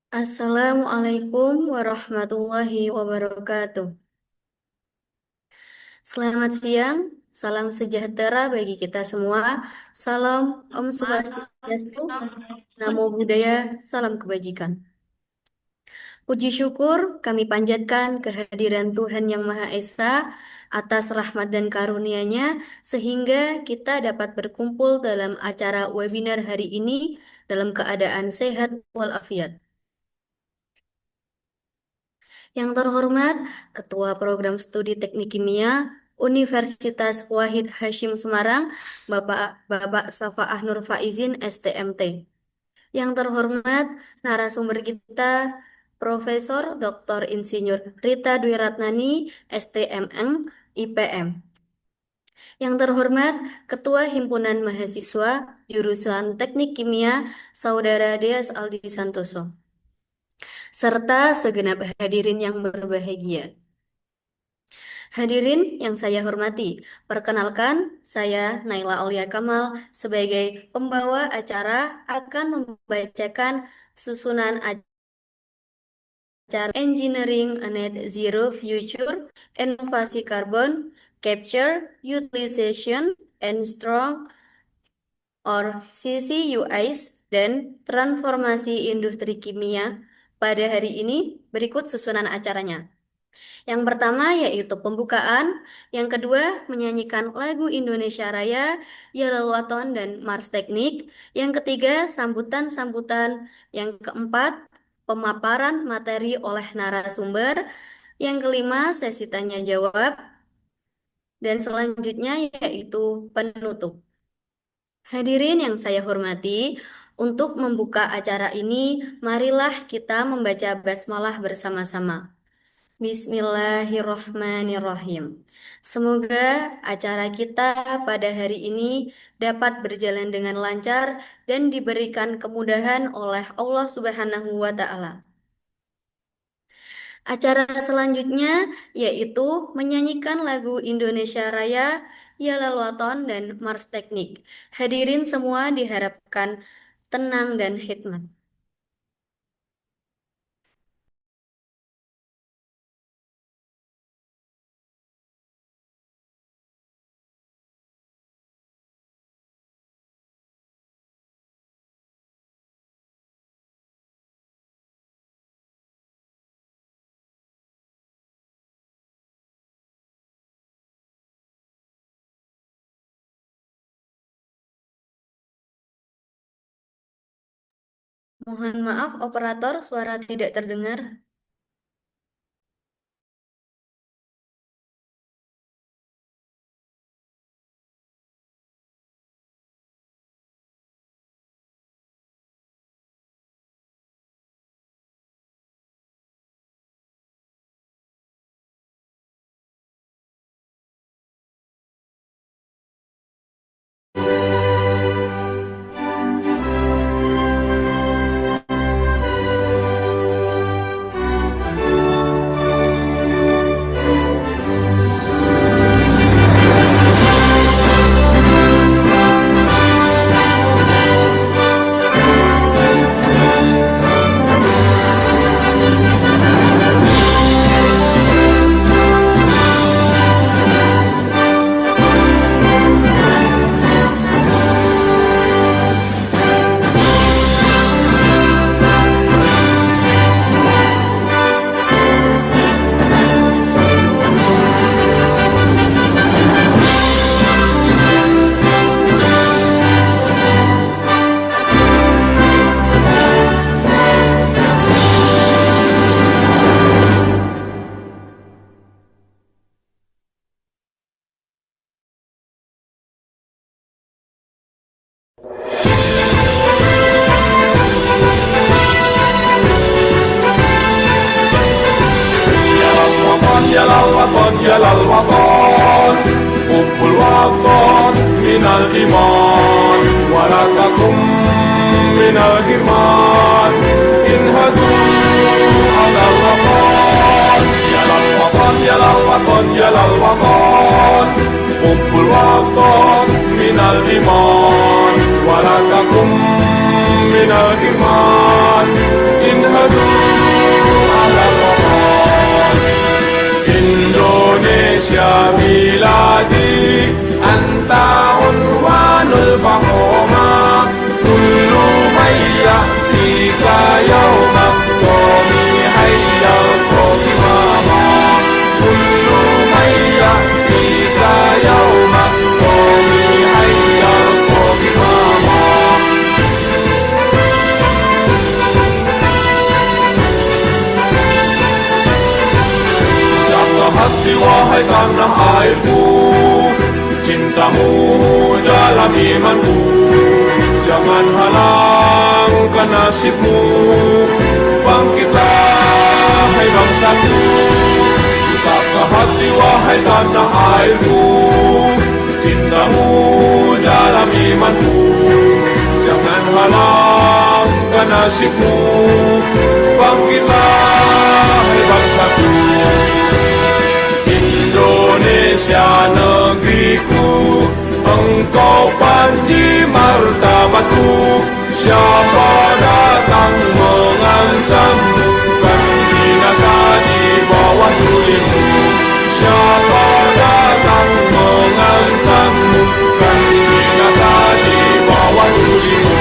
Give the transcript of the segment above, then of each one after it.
Assalamualaikum warahmatullahi wabarakatuh. Selamat siang, salam sejahtera bagi kita semua. Salam Om Swastiastu, Namo Buddhaya, salam kebajikan. Puji syukur kami panjatkan kehadiran Tuhan Yang Maha Esa atas rahmat dan karunia-Nya sehingga kita dapat berkumpul dalam acara webinar hari ini dalam keadaan sehat walafiat. Yang terhormat Ketua Program Studi Teknik Kimia Universitas Wahid Hasyim Semarang, Bapak Safa'ah Nur Faizin, STMT. Yang terhormat narasumber kita Profesor Dr. Insinyur Rita Dwi Ratnani, STMM, IPM. Yang terhormat Ketua Himpunan Mahasiswa Jurusan Teknik Kimia, Saudara Deas Aldi Santoso, serta segenap hadirin yang berbahagia. Hadirin yang saya hormati, perkenalkan saya Naila Aulia Kamal sebagai pembawa acara akan membacakan susunan acara Engineering a Net Zero Future, Inovasi Carbon, Capture, Utilization, and Strong or CCUIs dan Transformasi Industri Kimia. Pada hari ini berikut susunan acaranya. Yang pertama yaitu pembukaan, yang kedua menyanyikan lagu Indonesia Raya, Yellow Waton dan Mars Teknik, yang ketiga sambutan-sambutan, yang keempat pemaparan materi oleh narasumber, yang kelima sesi tanya jawab, dan selanjutnya yaitu penutup. Hadirin yang saya hormati, untuk membuka acara ini, marilah kita membaca basmalah bersama-sama. Bismillahirrohmanirrohim. Semoga acara kita pada hari ini dapat berjalan dengan lancar dan diberikan kemudahan oleh Allah Subhanahu wa Ta'ala. Acara selanjutnya yaitu menyanyikan lagu Indonesia Raya, Yalal Waton, dan Mars Teknik. Hadirin semua diharapkan tenang dan hikmat. Mohon maaf, operator, suara tidak terdengar. Yalal waton, yalal waton, hubbul waton minal iman, warakakum minal hirman, inhadu alal waton. Yalal waton, yalal waton, yalal waton, hubbul waton minal iman, warakakum minal hirman, inhadu Cintamu dalam imanku, jangan halangkan nasibmu. Bangkitlah hai bangsaku, usapkan hati wahai tanah airku. Cintamu dalam imanku, jangan halangkan nasibmu. Bangkitlah hai bangsaku. Indonesia negeriku, engkau panji martabatku. Siapa datang mengancammu, kan binasa di bawah tulimu. Siapa datang mengancammu, kan binasa di bawah tulimu.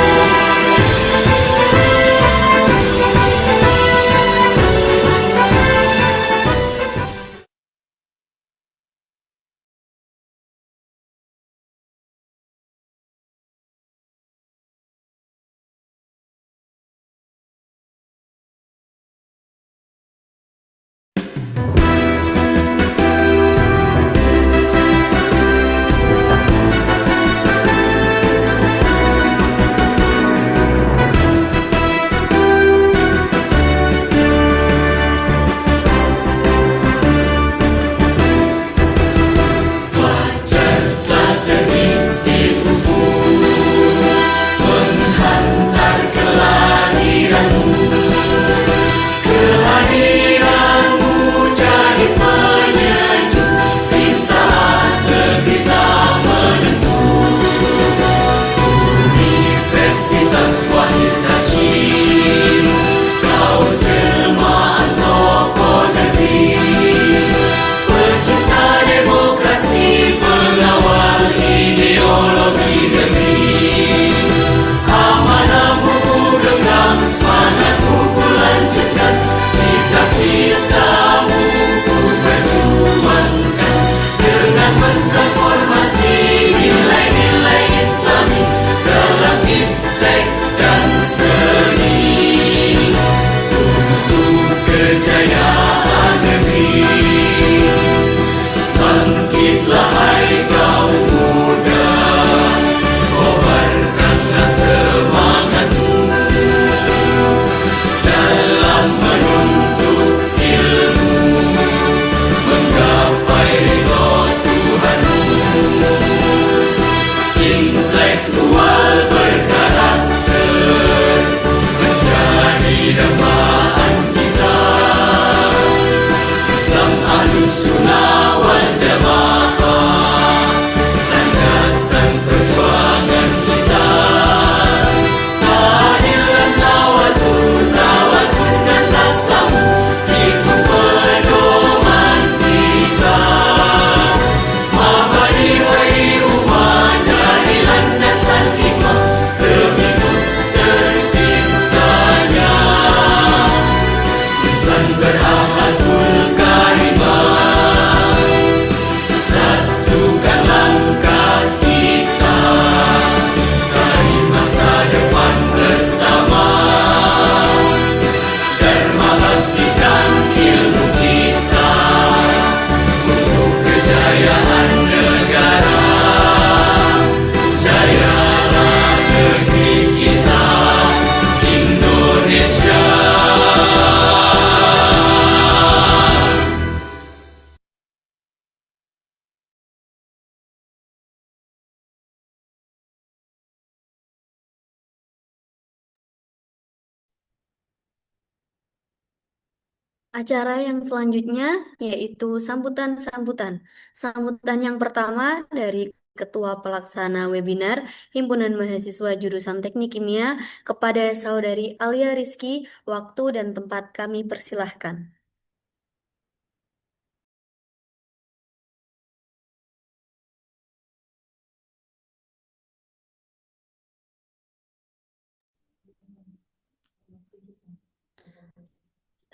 Acara yang selanjutnya yaitu sambutan-sambutan. Sambutan yang pertama dari Ketua Pelaksana Webinar Himpunan Mahasiswa Jurusan Teknik Kimia kepada Saudari Alia Rizky, waktu dan tempat kami persilahkan.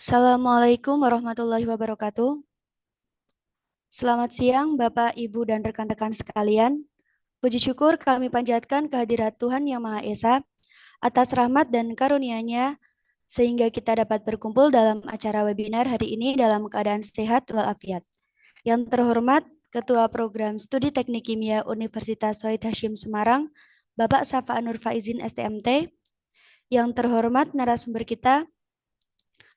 Assalamualaikum warahmatullahi wabarakatuh. Selamat siang Bapak, Ibu, dan rekan-rekan sekalian. Puji syukur kami panjatkan kehadirat Tuhan Yang Maha Esa atas rahmat dan karunia-Nya sehingga kita dapat berkumpul dalam acara webinar hari ini dalam keadaan sehat walafiat. Yang terhormat Ketua Program Studi Teknik Kimia Universitas Wahid Hasyim Semarang, Bapak Safa Nur Faizin STMT. Yang terhormat narasumber kita,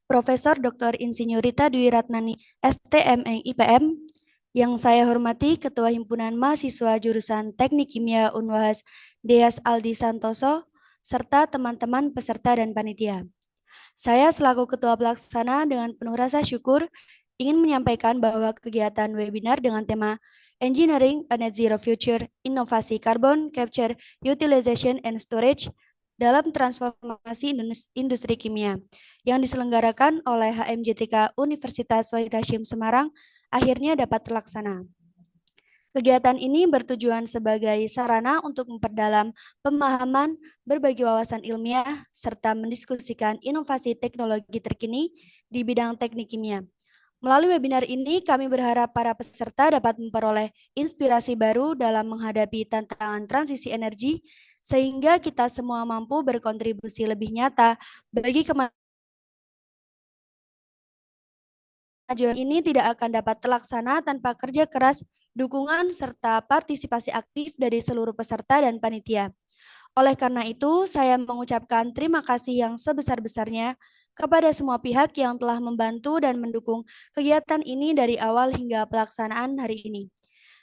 Profesor Dr. Insinyur Rita Dwi Ratnani STMN IPM. Yang saya hormati Ketua Himpunan Mahasiswa Jurusan Teknik Kimia Unwahas Deas Aldi Santoso, serta teman-teman peserta dan panitia. Saya selaku Ketua Pelaksana dengan penuh rasa syukur ingin menyampaikan bahwa kegiatan webinar dengan tema Engineering a Net Zero Future, Inovasi Carbon Capture, Utilization and Storage dalam Transformasi Industri Kimia yang diselenggarakan oleh HMJTK Universitas Wahid Hasyim Semarang akhirnya dapat terlaksana. Kegiatan ini bertujuan sebagai sarana untuk memperdalam pemahaman, berbagi wawasan ilmiah, serta mendiskusikan inovasi teknologi terkini di bidang teknik kimia. Melalui webinar ini, kami berharap para peserta dapat memperoleh inspirasi baru dalam menghadapi tantangan transisi energi, sehingga kita semua mampu berkontribusi lebih nyata bagi kemajuan ini tidak akan dapat terlaksana tanpa kerja keras, dukungan, serta partisipasi aktif dari seluruh peserta dan panitia. Oleh karena itu, saya mengucapkan terima kasih yang sebesar-besarnya kepada semua pihak yang telah membantu dan mendukung kegiatan ini dari awal hingga pelaksanaan hari ini.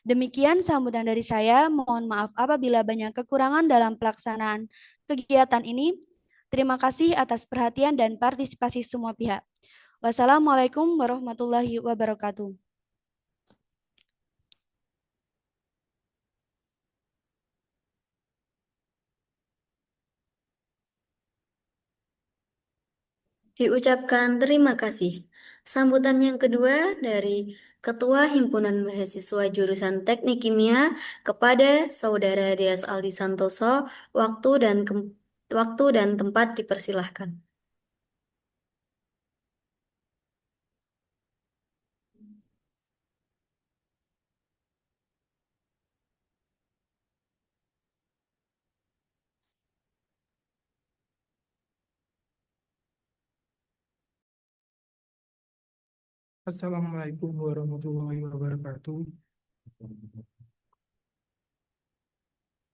Demikian sambutan dari saya, mohon maaf apabila banyak kekurangan dalam pelaksanaan kegiatan ini. Terima kasih atas perhatian dan partisipasi semua pihak. Wassalamualaikum warahmatullahi wabarakatuh. Diucapkan terima kasih. Sambutan yang kedua dari Ketua Himpunan Mahasiswa Jurusan Teknik Kimia kepada Saudara Deas Aldi Santoso, waktu dan tempat dipersilahkan. Assalamualaikum warahmatullahi wabarakatuh.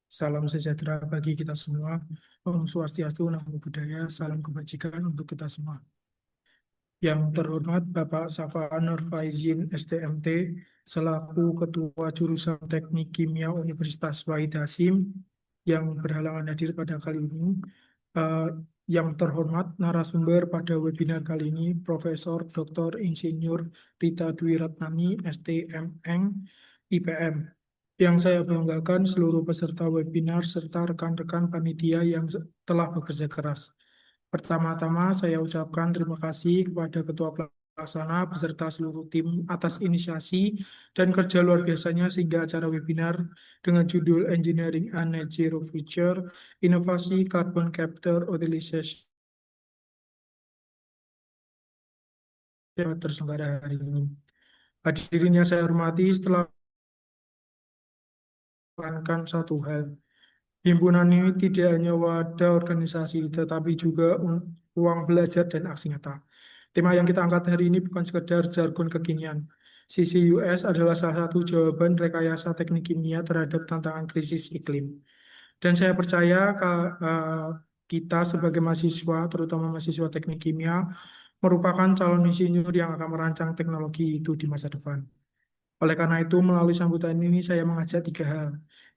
Salam sejahtera bagi kita semua. Om Swastiastu, Namo Buddhaya, salam kebajikan untuk kita semua. Yang terhormat Bapak Safa Nur Faizin STMT, selaku Ketua Jurusan Teknik Kimia Universitas Wahid Hasyim, yang berhalangan hadir pada kali ini. Yang terhormat narasumber pada webinar kali ini, Profesor Dr. Insinyur Rita Dwi Ratnani STMN IPM. Yang saya banggakan seluruh peserta webinar serta rekan-rekan panitia yang telah bekerja keras. Pertama-tama saya ucapkan terima kasih kepada Ketua Pelaksana beserta seluruh tim atas inisiasi dan kerja luar biasanya sehingga acara webinar dengan judul Engineering a Net Zero Future, Inovasi Carbon Capture Utilization terselenggara hari ini. Hadirin yang saya hormati, setelah menekankan satu hal, himpunan ini tidak hanya wadah organisasi, tetapi juga ruang belajar dan aksi nyata. Tema yang kita angkat hari ini bukan sekedar jargon kekinian. CCUS adalah salah satu jawaban rekayasa teknik kimia terhadap tantangan krisis iklim. Dan saya percaya kita sebagai mahasiswa, terutama mahasiswa teknik kimia, merupakan calon insinyur yang akan merancang teknologi itu di masa depan. Oleh karena itu, melalui sambutan ini saya mengajak tiga hal.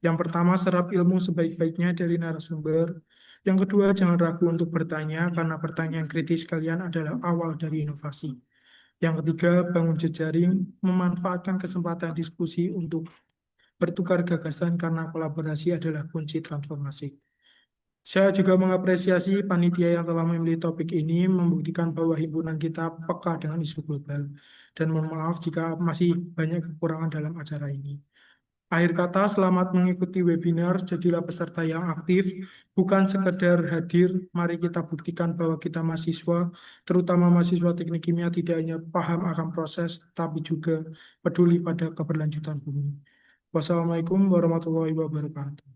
Yang pertama, serap ilmu sebaik-baiknya dari narasumber. Yang kedua, jangan ragu untuk bertanya, karena pertanyaan kritis kalian adalah awal dari inovasi. Yang ketiga, bangun jejaring, memanfaatkan kesempatan diskusi untuk bertukar gagasan karena kolaborasi adalah kunci transformasi. Saya juga mengapresiasi panitia yang telah memilih topik ini, membuktikan bahwa himpunan kita peka dengan isu global. Dan mohon maaf jika masih banyak kekurangan dalam acara ini. Akhir kata, selamat mengikuti webinar, jadilah peserta yang aktif, bukan sekedar hadir. Mari kita buktikan bahwa kita mahasiswa, terutama mahasiswa teknik kimia, tidak hanya paham akan proses, tapi juga peduli pada keberlanjutan bumi. Wassalamualaikum warahmatullahi wabarakatuh.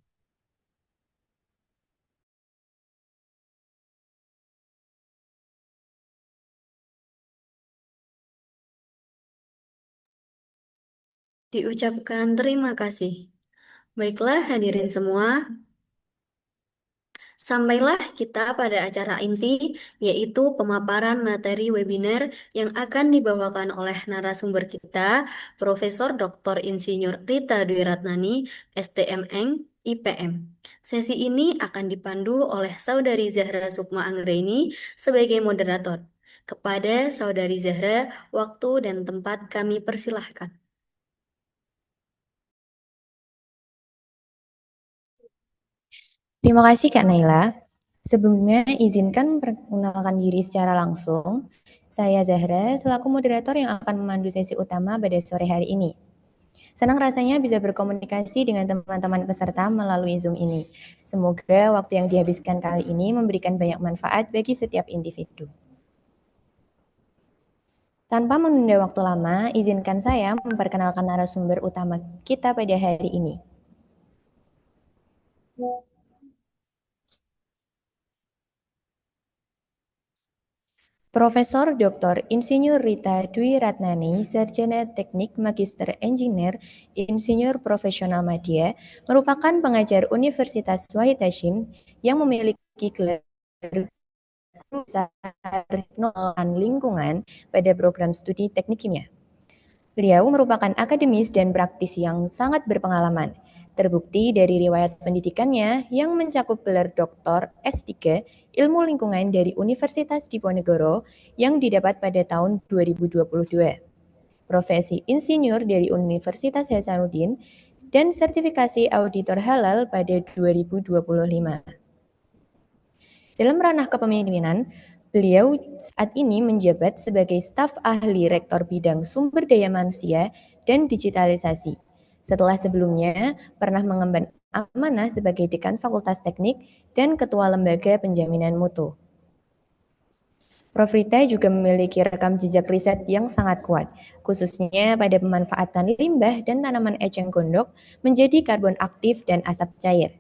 Diucapkan terima kasih. Baiklah hadirin semua, sampailah kita pada acara inti, yaitu pemaparan materi webinar yang akan dibawakan oleh narasumber kita, Profesor Dr. Insinyur Rita Dwi Ratnani, STMN, IPM. Sesi ini akan dipandu oleh Saudari Zahra Sukma Anggraini sebagai moderator. Kepada Saudari Zahra, waktu dan tempat kami persilahkan. Terima kasih Kak Naila. Sebelumnya izinkan memperkenalkan diri secara langsung. Saya Zahra, selaku moderator yang akan memandu sesi utama pada sore hari ini. Senang rasanya bisa berkomunikasi dengan teman-teman peserta melalui Zoom ini. Semoga waktu yang dihabiskan kali ini memberikan banyak manfaat bagi setiap individu. Tanpa menunda waktu lama, izinkan saya memperkenalkan narasumber utama kita pada hari ini. Profesor Dr. Insinyur Rita Dwi Ratnani, Sarjana Teknik Magister Engineer Insinyur Profesional Madya, merupakan pengajar Universitas Wahid Hasyim yang memiliki gelar guru besar pengelolaan lingkungan pada program studi teknik kimia. Beliau merupakan akademis dan praktisi yang sangat berpengalaman. Terbukti dari riwayat pendidikannya yang mencakup gelar Doktor S3 Ilmu Lingkungan dari Universitas Diponegoro yang didapat pada tahun 2022. Profesi insinyur dari Universitas Hasanuddin dan sertifikasi auditor halal pada 2025. Dalam ranah kepemimpinan, beliau saat ini menjabat sebagai staf ahli rektor bidang sumber daya manusia dan digitalisasi. Setelah sebelumnya pernah mengemban amanah sebagai dekan Fakultas Teknik dan ketua Lembaga Penjaminan Mutu. Prof. Rita juga memiliki rekam jejak riset yang sangat kuat, khususnya pada pemanfaatan limbah dan tanaman eceng gondok menjadi karbon aktif dan asap cair.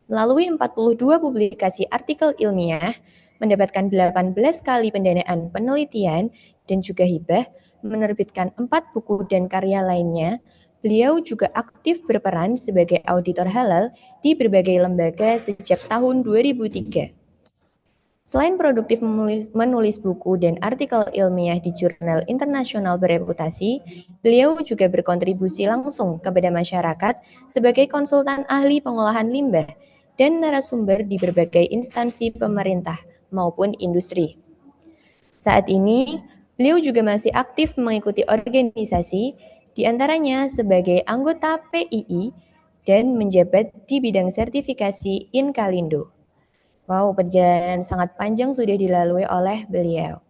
Melalui 42 publikasi artikel ilmiah, mendapatkan 18 kali pendanaan penelitian, dan juga hibah, menerbitkan 4 buku dan karya lainnya, beliau juga aktif berperan sebagai auditor halal di berbagai lembaga sejak tahun 2003. Selain produktif menulis buku dan artikel ilmiah di jurnal internasional bereputasi, beliau juga berkontribusi langsung kepada masyarakat sebagai konsultan ahli pengolahan limbah dan narasumber di berbagai instansi pemerintah maupun industri. Saat ini, beliau juga masih aktif mengikuti organisasi, diantaranya sebagai anggota PII dan menjabat di bidang sertifikasi Inkalindo. Wow, perjalanan sangat panjang sudah dilalui oleh beliau.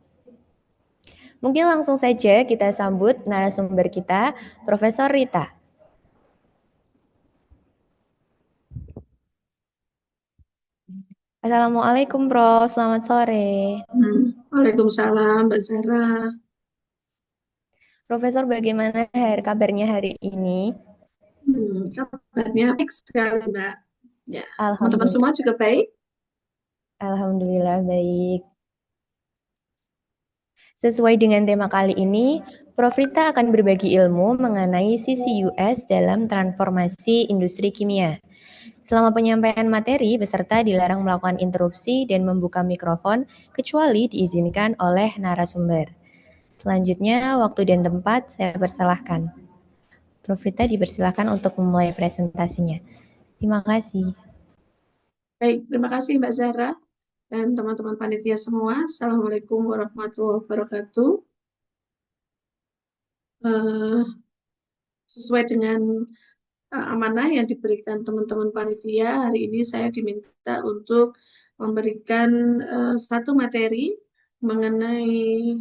Mungkin langsung saja kita sambut narasumber kita, Profesor Rita. Assalamualaikum, Prof. Selamat sore. Waalaikumsalam, Mbak Zara. Profesor, bagaimana kabarnya hari ini? Kabarnya baik sekali, Mbak. Ya, teman-teman Alhamdulillah. semua juga baik. Alhamdulillah baik. Sesuai dengan tema kali ini, Prof. Rita akan berbagi ilmu mengenai sisi US dalam transformasi industri kimia. Selama penyampaian materi, peserta dilarang melakukan interupsi dan membuka mikrofon kecuali diizinkan oleh narasumber. Selanjutnya, waktu dan tempat saya persilahkan. Prof. Rita dipersilahkan untuk memulai presentasinya. Terima kasih. Baik, terima kasih Mbak Zara dan teman-teman panitia semua. Assalamualaikum warahmatullahi wabarakatuh. Sesuai dengan amanah yang diberikan teman-teman panitia, hari ini saya diminta untuk memberikan satu materi mengenai,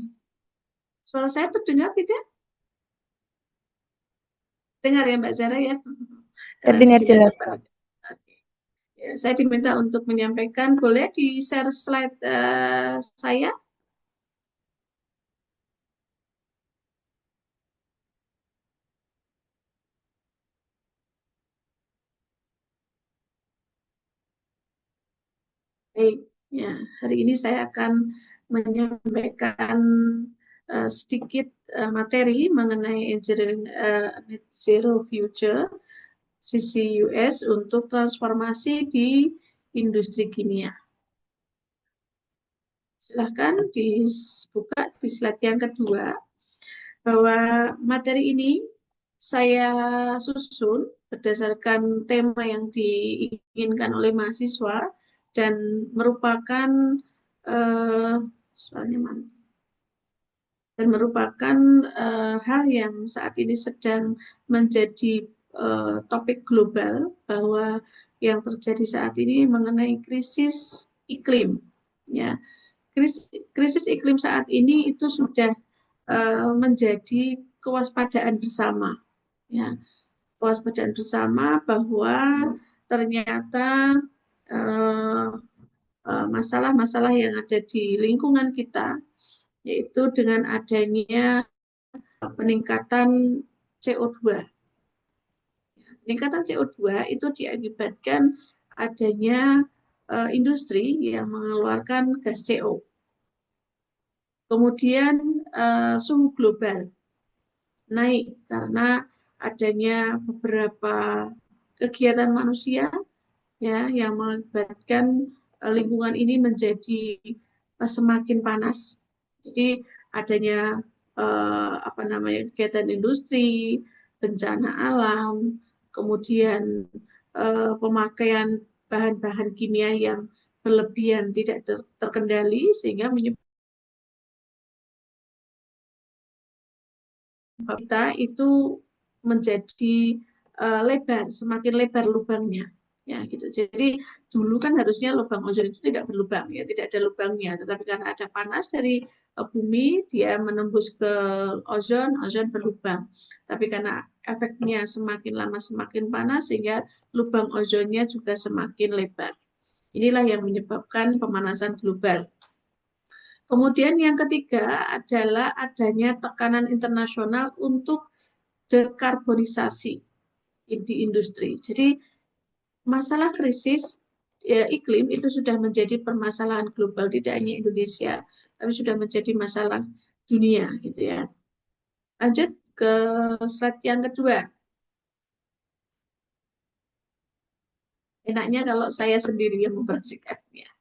suara saya terdengar tidak? Dengar ya Mbak Zara ya? Terdengar jelas. Ya, saya diminta untuk menyampaikan, boleh di-share slide saya? Baik, ya, hari ini saya akan menyampaikan sedikit materi mengenai Engineering Net Zero Future CCUS untuk transformasi di industri kimia. Silahkan dibuka di slide yang kedua, bahwa materi ini saya susun berdasarkan tema yang diinginkan oleh mahasiswa dan merupakan hal yang saat ini sedang menjadi topik global, bahwa yang terjadi saat ini mengenai krisis iklim, ya. Krisis iklim saat ini itu sudah menjadi kewaspadaan bersama, ya, kewaspadaan bersama bahwa ternyata masalah-masalah yang ada di lingkungan kita, yaitu dengan adanya peningkatan CO2. Peningkatan CO2 itu diakibatkan adanya industri yang mengeluarkan gas CO. Kemudian suhu global naik karena adanya beberapa kegiatan manusia, ya, yang mengakibatkan lingkungan ini menjadi semakin panas. Jadi adanya kegiatan industri, bencana alam, kemudian pemakaian bahan-bahan kimia yang berlebihan tidak terkendali sehingga menyebabkan kita itu menjadi semakin lebar lubangnya, ya gitu. Jadi dulu kan harusnya lubang ozon itu tidak berlubang, ya, tidak ada lubangnya, tetapi karena ada panas dari bumi, dia menembus ke ozon berlubang. Tapi karena efeknya semakin lama semakin panas, sehingga lubang ozonnya juga semakin lebar. Inilah yang menyebabkan pemanasan global. Kemudian yang ketiga adalah adanya tekanan internasional untuk dekarbonisasi di industri. Jadi masalah krisis iklim itu sudah menjadi permasalahan global, tidak hanya Indonesia, tapi sudah menjadi masalah dunia, gitu ya. Lanjut ke slide yang kedua. Enaknya kalau saya sendiri yang memperhatikannya.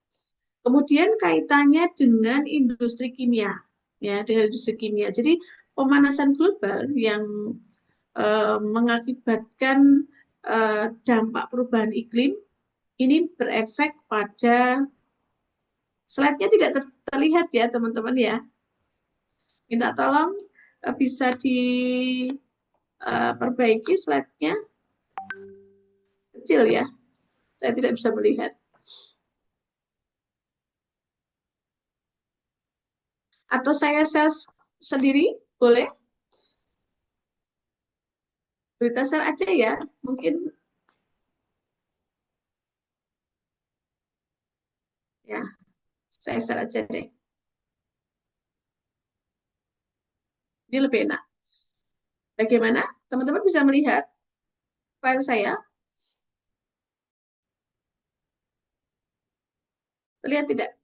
Kemudian kaitannya dengan industri kimia, ya, dengan industri kimia. Jadi pemanasan global yang mengakibatkan dampak perubahan iklim ini berefek pada, slide-nya tidak terlihat ya teman-teman ya. Minta tolong bisa diperbaiki slide-nya, kecil ya, saya tidak bisa melihat. Atau saya share sendiri, boleh? Berita share aja ya, mungkin. Ya, saya share aja deh. Ini lebih enak. Bagaimana? Teman-teman bisa melihat file saya? Terlihat tidak?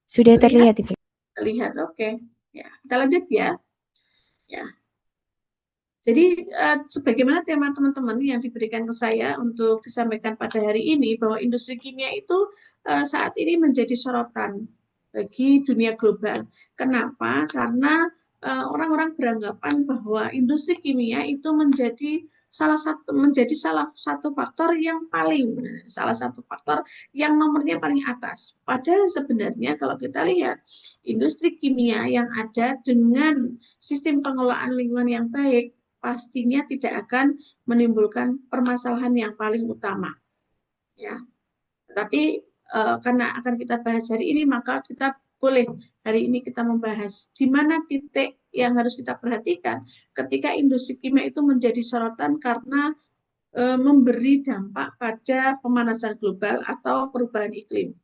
Sudah terlihat, Ibu. Terlihat, oke. Ya, kita lanjut ya. Ya. Jadi sebagaimana tema teman-teman yang diberikan ke saya untuk disampaikan pada hari ini, bahwa industri kimia itu saat ini menjadi sorotan bagi dunia global. Kenapa? Karena orang-orang beranggapan bahwa industri kimia itu menjadi salah satu faktor yang nomornya paling atas. Padahal sebenarnya kalau kita lihat industri kimia yang ada dengan sistem pengelolaan lingkungan yang baik, pastinya tidak akan menimbulkan permasalahan yang paling utama, ya. Tapi karena akan kita bahas hari ini, maka kita boleh hari ini kita membahas di mana titik yang harus kita perhatikan ketika industri kimia itu menjadi sorotan karena memberi dampak pada pemanasan global atau perubahan iklim.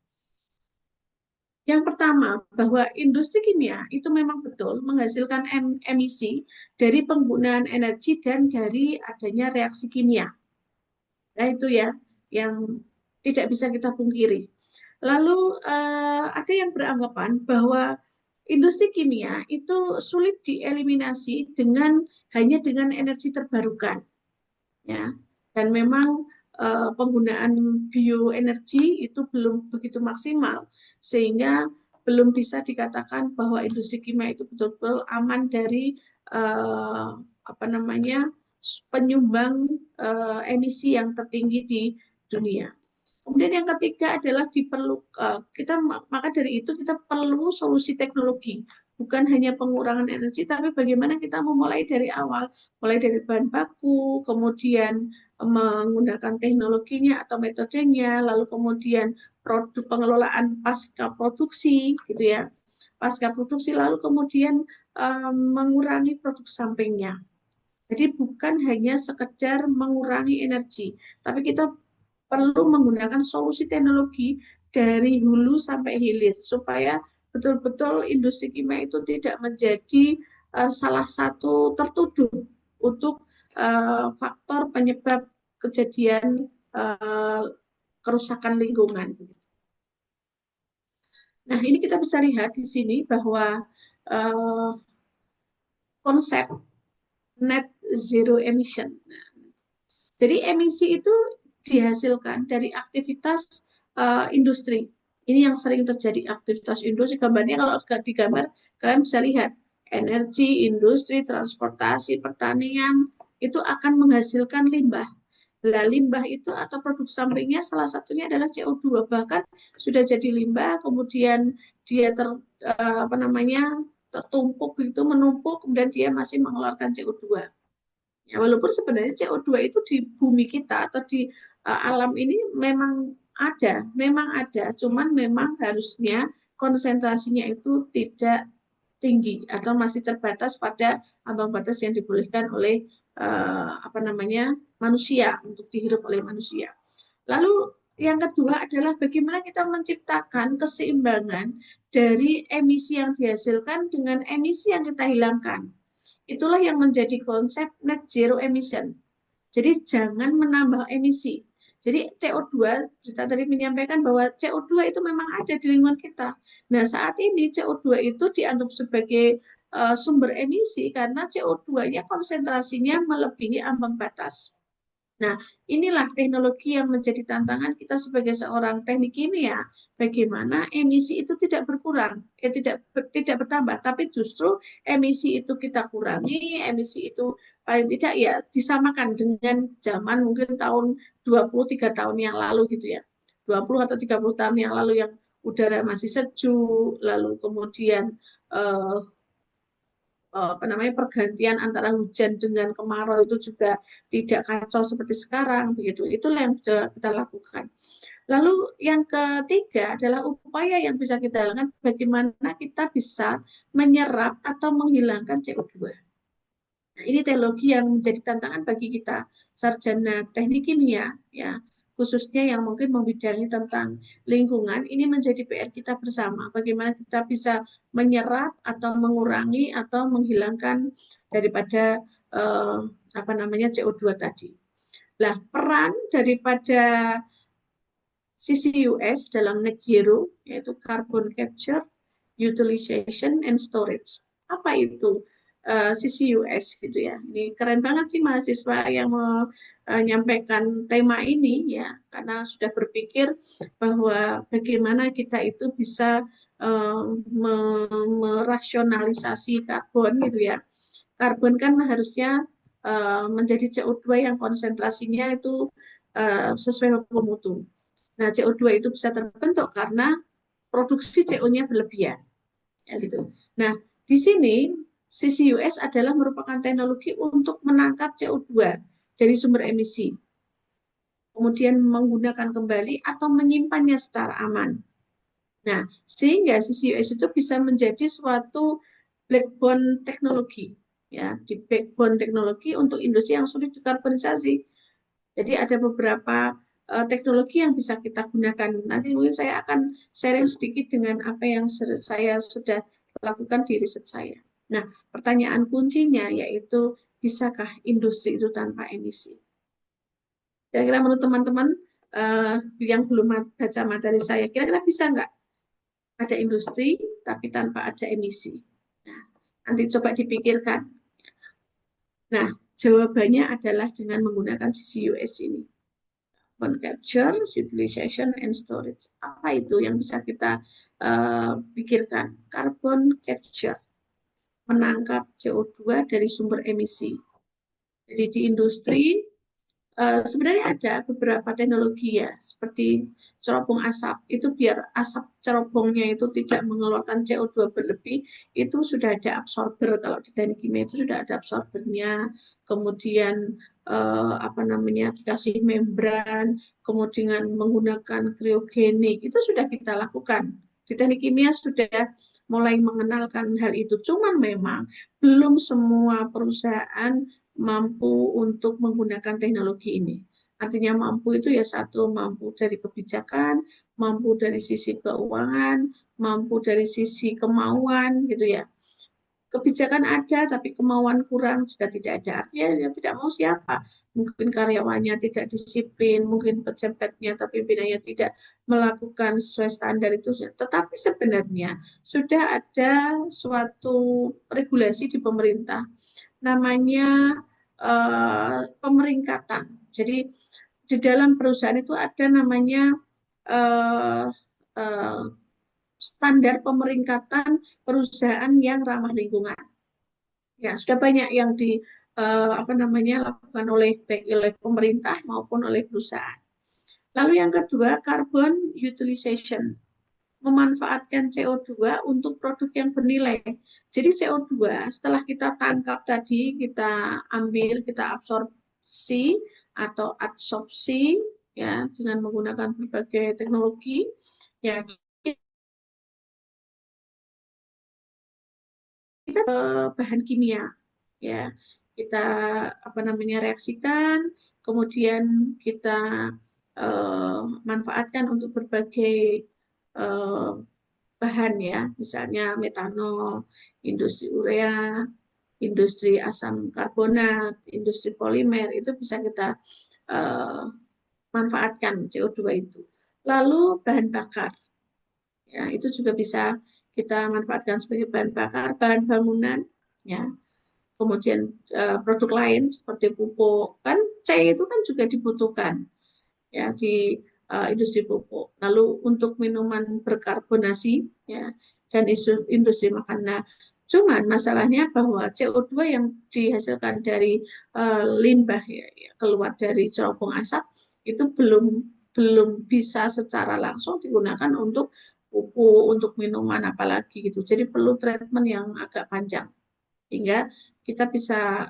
Yang pertama, bahwa industri kimia itu memang betul menghasilkan emisi dari penggunaan energi dan dari adanya reaksi kimia. Nah itu ya, yang tidak bisa kita pungkiri. Lalu ada yang beranggapan bahwa industri kimia itu sulit dieliminasi hanya dengan energi terbarukan, ya. Dan memang penggunaan bioenergi itu belum begitu maksimal, sehingga belum bisa dikatakan bahwa industri kimia itu betul-betul aman dari penyumbang emisi yang tertinggi di dunia. Kemudian yang ketiga adalah maka dari itu kita perlu solusi teknologi, bukan hanya pengurangan energi, tapi bagaimana kita memulai dari awal, mulai dari bahan baku, kemudian menggunakan teknologinya atau metodenya, lalu kemudian produk pengelolaan pasca produksi, gitu ya, pasca produksi, lalu kemudian mengurangi produk sampingnya. Jadi bukan hanya sekedar mengurangi energi, tapi kita perlu menggunakan solusi teknologi dari hulu sampai hilir supaya betul-betul industri kimia itu tidak menjadi salah satu tertuduh untuk faktor penyebab kejadian kerusakan lingkungan. Nah, ini kita bisa lihat di sini bahwa konsep net zero emission. Jadi emisi itu dihasilkan dari aktivitas industri. Ini yang sering terjadi, aktivitas industri. Gambarnya kalau digambar, kalian bisa lihat energi, industri, transportasi, pertanian itu akan menghasilkan limbah. Nah, limbah itu atau produk sampingnya salah satunya adalah CO2. Bahkan sudah jadi limbah, kemudian dia tertumpuk gitu, menumpuk, kemudian dia masih mengeluarkan CO2. Ya, walaupun sebenarnya CO2 itu di bumi kita atau di alam ini memang ada, cuman memang harusnya konsentrasinya itu tidak tinggi atau masih terbatas pada ambang batas yang dibolehkan oleh manusia untuk dihirup oleh manusia. Lalu yang kedua adalah bagaimana kita menciptakan keseimbangan dari emisi yang dihasilkan dengan emisi yang kita hilangkan. Itulah yang menjadi konsep net zero emission. Jadi jangan menambah emisi. Jadi CO2, kita tadi menyampaikan bahwa CO2 itu memang ada di lingkungan kita. Nah, saat ini CO2 itu dianggap sebagai sumber emisi karena CO2-nya konsentrasinya melebihi ambang batas. Nah, inilah teknologi yang menjadi tantangan kita sebagai seorang teknik kimia. Bagaimana emisi itu tidak berkurang, tidak bertambah, tapi justru emisi itu kita kurangi, emisi itu paling tidak ya disamakan dengan zaman mungkin tahun 23 tahun yang lalu gitu ya. 20 atau 30 tahun yang lalu yang udara masih sejuk, lalu kemudian pergantian antara hujan dengan kemarau itu juga tidak kacau seperti sekarang begitu. Itulah yang bisa kita lakukan. Lalu yang ketiga adalah upaya yang bisa kita lakukan bagaimana kita bisa menyerap atau menghilangkan CO2. Nah, ini teknologi yang menjadi tantangan bagi kita sarjana teknik kimia ya, khususnya yang mungkin membidangi tentang lingkungan. Ini menjadi PR kita bersama, bagaimana kita bisa menyerap atau mengurangi atau menghilangkan daripada CO2 tadi. Nah, peran daripada CCUS dalam net zero yaitu carbon capture, utilization, and storage. Apa itu CCUS gitu ya? Ini keren banget sih mahasiswa yang menyampaikan tema ini ya, karena sudah berpikir bahwa bagaimana kita itu bisa merasionalisasi karbon gitu ya. Karbon kan harusnya menjadi CO2 yang konsentrasinya itu sesuai hukum mutu. Nah, CO2 itu bisa terbentuk karena produksi CO-nya berlebihan. Ya, gitu. Nah, di sini CCUS adalah merupakan teknologi untuk menangkap CO2 dari sumber emisi, kemudian menggunakan kembali atau menyimpannya secara aman. Nah, sehingga CCUS itu bisa menjadi suatu backbone teknologi, ya, di backbone teknologi untuk industri yang sulit dikarbonisasi. Jadi ada beberapa teknologi yang bisa kita gunakan. Nanti mungkin saya akan sharing sedikit dengan apa yang saya sudah lakukan di riset saya. Nah, pertanyaan kuncinya yaitu, bisakah industri itu tanpa emisi? Kira-kira menurut teman-teman yang belum baca materi saya, kira-kira bisa nggak ada industri tapi tanpa ada emisi. Nah, nanti coba dipikirkan. Nah, jawabannya adalah dengan menggunakan CCUS ini. Carbon capture, utilization, and storage. Apa itu yang bisa kita pikirkan? Carbon capture, menangkap CO2 dari sumber emisi. Jadi di industri sebenarnya ada beberapa teknologi ya, seperti cerobong asap. Itu biar asap cerobongnya itu tidak mengeluarkan CO2 berlebih, itu sudah ada absorber. Kalau di teknik kimia itu sudah ada absorbernya. Kemudian dikasih membran, kemudian menggunakan kriogenik, itu sudah kita lakukan. Di teknik kimia sudah mulai mengenalkan hal itu. Cuman memang belum semua perusahaan mampu untuk menggunakan teknologi ini. Artinya mampu itu ya satu, mampu dari kebijakan, mampu dari sisi keuangan, mampu dari sisi kemauan gitu ya. Kebijakan ada tapi kemauan kurang juga tidak ada. Artinya yang tidak mau siapa? Mungkin karyawannya tidak disiplin, mungkin pejabatnya atau pimpinannya tidak melakukan sesuai standar itu. Tetapi sebenarnya sudah ada suatu regulasi di pemerintah namanya pemeringkatan. Jadi di dalam perusahaan itu ada namanya uh, uh, standar pemeringkatan perusahaan yang ramah lingkungan. Ya, sudah banyak yang lakukan baik oleh pemerintah maupun oleh perusahaan. Lalu yang kedua, carbon utilization, memanfaatkan CO2 untuk produk yang bernilai. Jadi CO2 setelah kita tangkap tadi, kita ambil, kita absorpsi atau adsorpsi ya dengan menggunakan berbagai teknologi ya, kita bahan kimia ya, kita reaksikan, kemudian kita manfaatkan untuk berbagai bahan ya, misalnya metanol, industri urea, industri asam karbonat, industri polimer, itu bisa kita manfaatkan CO2 itu. Lalu bahan bakar, ya itu juga bisa kita manfaatkan sebagai bahan bakar, bahan bangunan, ya. Kemudian produk lain seperti pupuk, kan C itu kan juga dibutuhkan ya di industri pupuk. Lalu untuk minuman berkarbonasi ya dan industri makanan. Nah, cuman masalahnya bahwa CO2 yang dihasilkan dari limbah ya, keluar dari cerobong asap itu belum bisa secara langsung digunakan untuk pupuk, untuk minuman apalagi gitu. Jadi perlu treatment yang agak panjang hingga kita bisa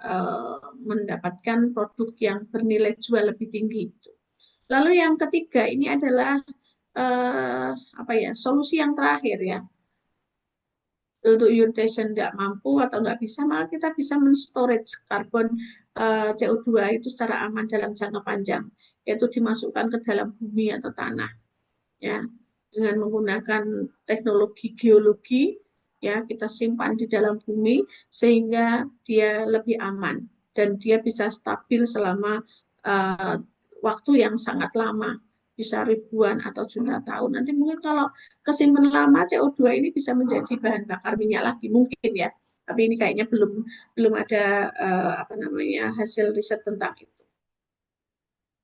mendapatkan produk yang bernilai jual lebih tinggi. Lalu yang ketiga ini adalah solusi yang terakhir ya. Untuk utilization tidak mampu atau nggak bisa, maka kita bisa men-storage karbon CO2 itu secara aman dalam jangka panjang, yaitu dimasukkan ke dalam bumi atau tanah ya, dengan menggunakan teknologi geologi ya, kita simpan di dalam bumi sehingga dia lebih aman dan dia bisa stabil selama waktu yang sangat lama, bisa ribuan atau juta tahun. Nanti mungkin kalau kesimpan lama CO2 ini bisa menjadi bahan bakar minyak lagi mungkin ya, tapi ini kayaknya belum ada hasil riset tentang itu.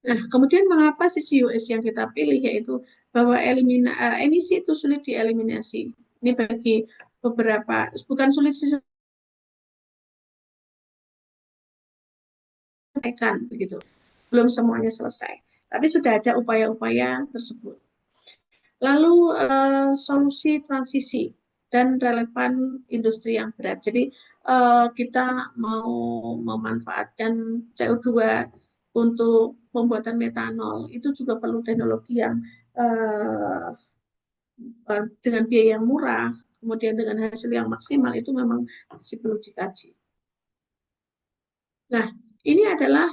Nah, kemudian mengapa CCUS yang kita pilih, yaitu bahwa emisi itu sulit dieliminasi. Ini bagi beberapa, bukan sulit diselesaikan begitu, belum semuanya selesai, tapi sudah ada upaya-upaya tersebut. Lalu solusi transisi dan relevan industri yang berat. Jadi kita mau memanfaatkan CO2 untuk pembuatan metanol, itu juga perlu teknologi yang dengan biaya yang murah, kemudian dengan hasil yang maksimal, itu memang masih perlu dikaji. Nah, ini adalah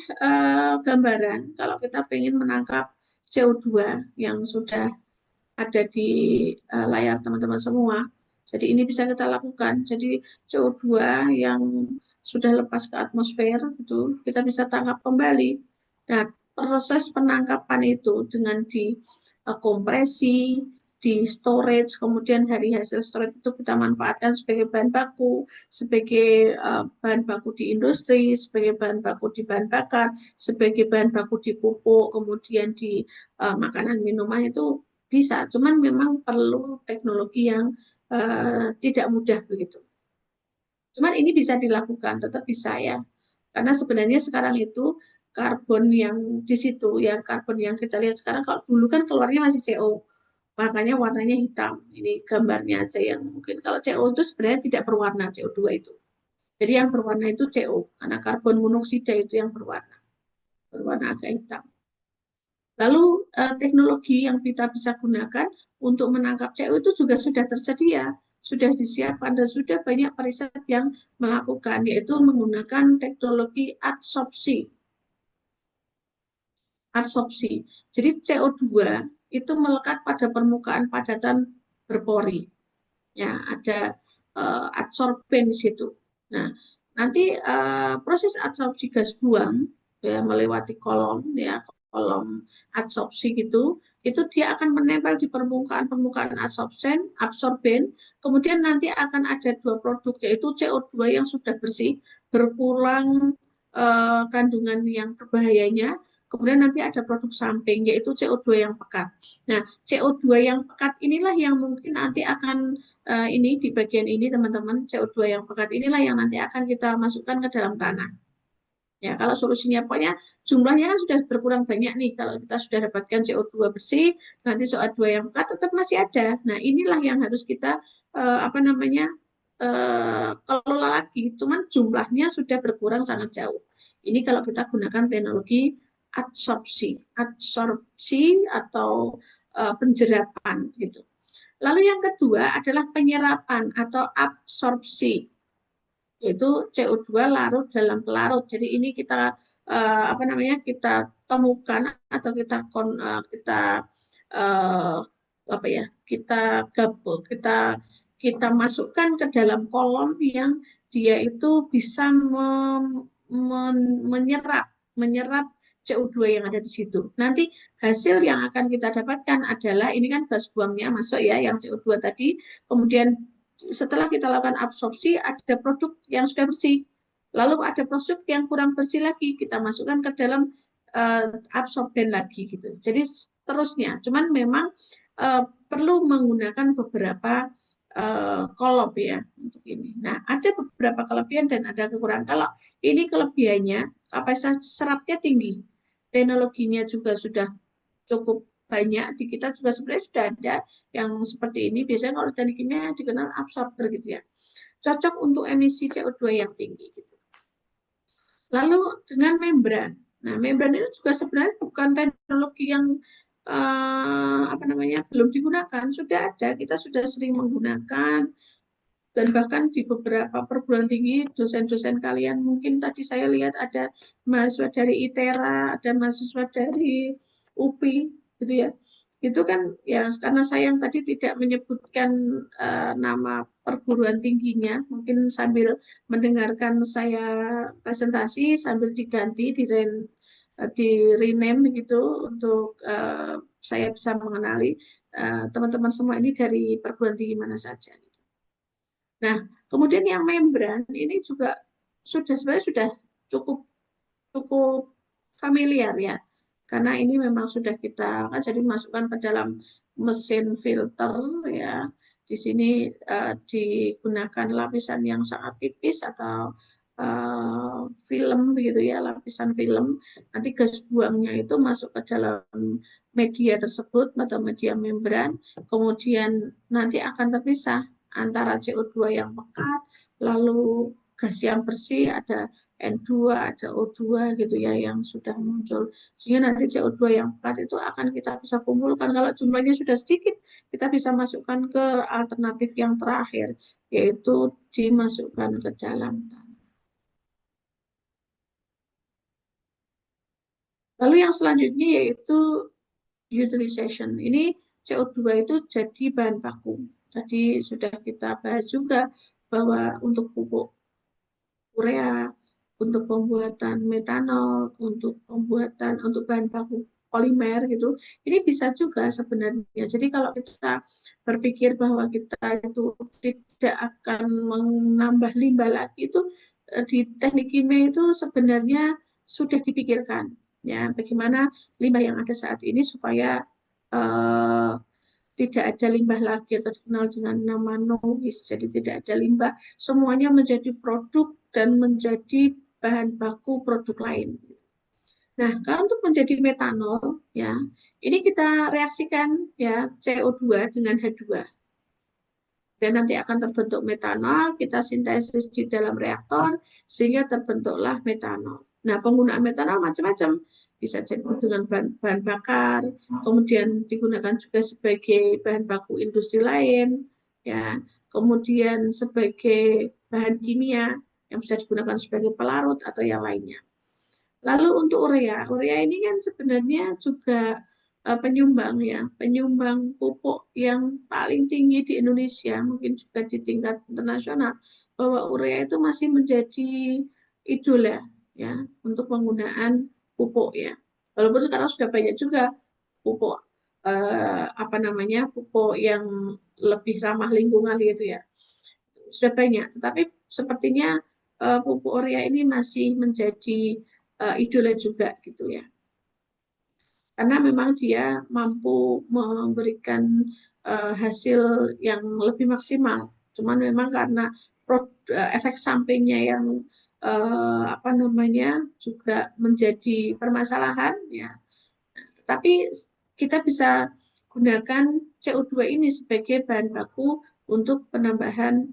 gambaran kalau kita ingin menangkap CO2 yang sudah ada di layar teman-teman semua. Jadi ini bisa kita lakukan. Jadi CO2 yang sudah lepas ke atmosfer itu kita bisa tangkap kembali. Nah, proses penangkapan itu dengan dikompresi, di storage, kemudian dari hasil storage itu kita manfaatkan sebagai bahan baku, sebagai bahan baku di industri, sebagai bahan baku di bahan bakar, sebagai bahan baku di pupuk, kemudian di makanan minuman itu bisa. Cuman memang perlu teknologi yang tidak mudah begitu. Cuman ini bisa dilakukan, tetap bisa ya. Karena sebenarnya sekarang itu karbon yang di situ, ya karbon yang kita lihat sekarang, kalau dulu kan keluarnya masih CO, makanya warnanya hitam. Ini gambarnya aja yang mungkin. Kalau CO itu sebenarnya tidak berwarna, CO2 itu. Jadi yang berwarna itu CO, karena karbon monoksida itu yang berwarna agak hitam. Lalu teknologi yang kita bisa gunakan untuk menangkap CO itu juga sudah tersedia, sudah disiapkan dan sudah banyak periset yang melakukan, yaitu menggunakan teknologi adsorpsi. Jadi CO2 itu melekat pada permukaan padatan berpori. Ya, ada adsorben di situ. Nah, nanti proses adsorpsi gas buang ya melewati kolom ya, kolom adsorpsi gitu, itu dia akan menempel di permukaan absorben, kemudian nanti akan ada dua produk yaitu CO2 yang sudah bersih, berkurang kandungan yang berbahayanya. Kemudian nanti ada produk samping yaitu CO2 yang pekat. Nah, CO2 yang pekat inilah yang mungkin nanti akan ini di bagian ini teman-teman, CO2 yang pekat inilah yang nanti akan kita masukkan ke dalam tanah. Ya, kalau solusinya pokoknya jumlahnya kan sudah berkurang banyak nih. Kalau kita sudah dapatkan CO2 bersih, nanti CO2 yang pekat tetap masih ada. Nah, inilah yang harus kita kelola lagi. Cuman jumlahnya sudah berkurang sangat jauh. Ini kalau kita gunakan teknologi adsorpsi atau penjerapan gitu. Lalu yang kedua adalah penyerapan atau absorpsi, yaitu CO2 larut dalam pelarut. Jadi ini kita kita temukan atau kita masukkan ke dalam kolom yang dia itu bisa menyerap CO2 yang ada di situ. Nanti hasil yang akan kita dapatkan adalah, ini kan gas buangnya masuk ya, yang CO2 tadi, kemudian setelah kita lakukan absorpsi, ada produk yang sudah bersih. Lalu ada produk yang kurang bersih lagi, kita masukkan ke dalam absorben lagi gitu. Jadi terusnya, cuman memang perlu menggunakan beberapa kolom ya untuk ini. Nah, ada beberapa kelebihan dan ada kekurangan. Kalau ini kelebihannya, kapasitas serapnya tinggi, teknologinya juga sudah cukup banyak. Di kita juga sebenarnya sudah ada yang seperti ini. Biasanya kalau teknik kimia dikenal absorber gitu ya. Cocok untuk emisi CO2 yang tinggi gitu. Lalu dengan membran. Nah, membran itu juga sebenarnya bukan teknologi yang belum digunakan. Sudah ada, kita sudah sering menggunakan, dan bahkan di beberapa perguruan tinggi dosen-dosen kalian, mungkin tadi saya lihat ada mahasiswa dari ITERA, ada mahasiswa dari UPI gitu ya. Itu kan ya, karena saya yang tadi tidak menyebutkan nama perguruan tingginya, mungkin sambil mendengarkan saya presentasi sambil diganti di rename gitu untuk saya bisa mengenali teman-teman semua ini dari perguruan tinggi mana saja. Nah, kemudian yang membran ini juga sebenarnya sudah cukup familiar ya, karena ini memang sudah kita jadi masukkan ke dalam mesin filter ya. Di sini digunakan lapisan yang sangat tipis atau film begitu ya, lapisan film. Nanti gas buangnya itu masuk ke dalam media tersebut atau media membran, kemudian nanti akan terpisah antara CO2 yang pekat, lalu gas yang bersih, ada N2, ada O2 gitu ya yang sudah muncul. Sehingga nanti CO2 yang pekat itu akan kita bisa kumpulkan. Kalau jumlahnya sudah sedikit, kita bisa masukkan ke alternatif yang terakhir, yaitu dimasukkan ke dalam tanah. Lalu yang selanjutnya yaitu utilization. Ini CO2 itu jadi bahan baku. Tadi sudah kita bahas juga bahwa untuk pupuk urea, untuk pembuatan metanol, untuk bahan baku polimer gitu, ini bisa juga sebenarnya. Jadi kalau kita berpikir bahwa kita itu tidak akan menambah limbah lagi, itu di teknik kimia itu sebenarnya sudah dipikirkan ya, bagaimana limbah yang ada saat ini supaya eh, tidak ada limbah lagi atau dikenal dengan nama no waste. Jadi tidak ada limbah, semuanya menjadi produk dan menjadi bahan baku produk lain. Nah, kalau untuk menjadi metanol, ya, ini kita reaksikan ya CO2 dengan H2. Dan nanti akan terbentuk metanol, kita sintesis di dalam reaktor, sehingga terbentuklah metanol. Nah, penggunaan metanol macam-macam. Bisa jadi dengan bahan bakar, kemudian digunakan juga sebagai bahan baku industri lain, ya, kemudian sebagai bahan kimia yang bisa digunakan sebagai pelarut atau yang lainnya. Lalu untuk urea ini kan sebenarnya juga penyumbang ya, penyumbang pupuk yang paling tinggi di Indonesia, mungkin juga di tingkat internasional, bahwa urea itu masih menjadi idola ya untuk penggunaan pupuk ya. Walaupun sekarang sudah banyak juga pupuk pupuk yang lebih ramah lingkungan gitu ya. Sudah banyak, tetapi sepertinya pupuk urea ini masih menjadi idola juga gitu ya. Karena memang dia mampu memberikan hasil yang lebih maksimal. Cuman memang karena efek sampingnya yang juga menjadi permasalahan ya. Tapi kita bisa gunakan CO2 ini sebagai bahan baku untuk penambahan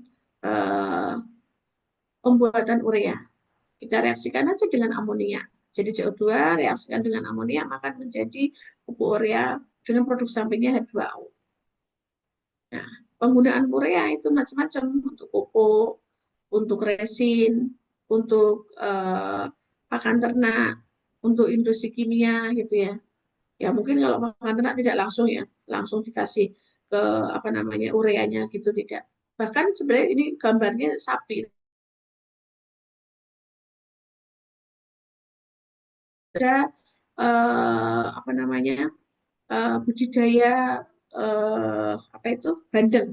pembuatan urea. Kita reaksikan aja dengan amonia. Jadi CO2 reaksikan dengan amonia maka menjadi pupuk urea dengan produk sampingnya H2O. Nah, penggunaan urea itu macam-macam untuk pupuk, untuk resin, untuk pakan ternak, untuk industri kimia gitu ya. Ya mungkin kalau pakan ternak tidak langsung ya, langsung dikasih ke ureanya gitu tidak. Bahkan sebenarnya ini gambarnya sapi. Ada budidaya bandeng.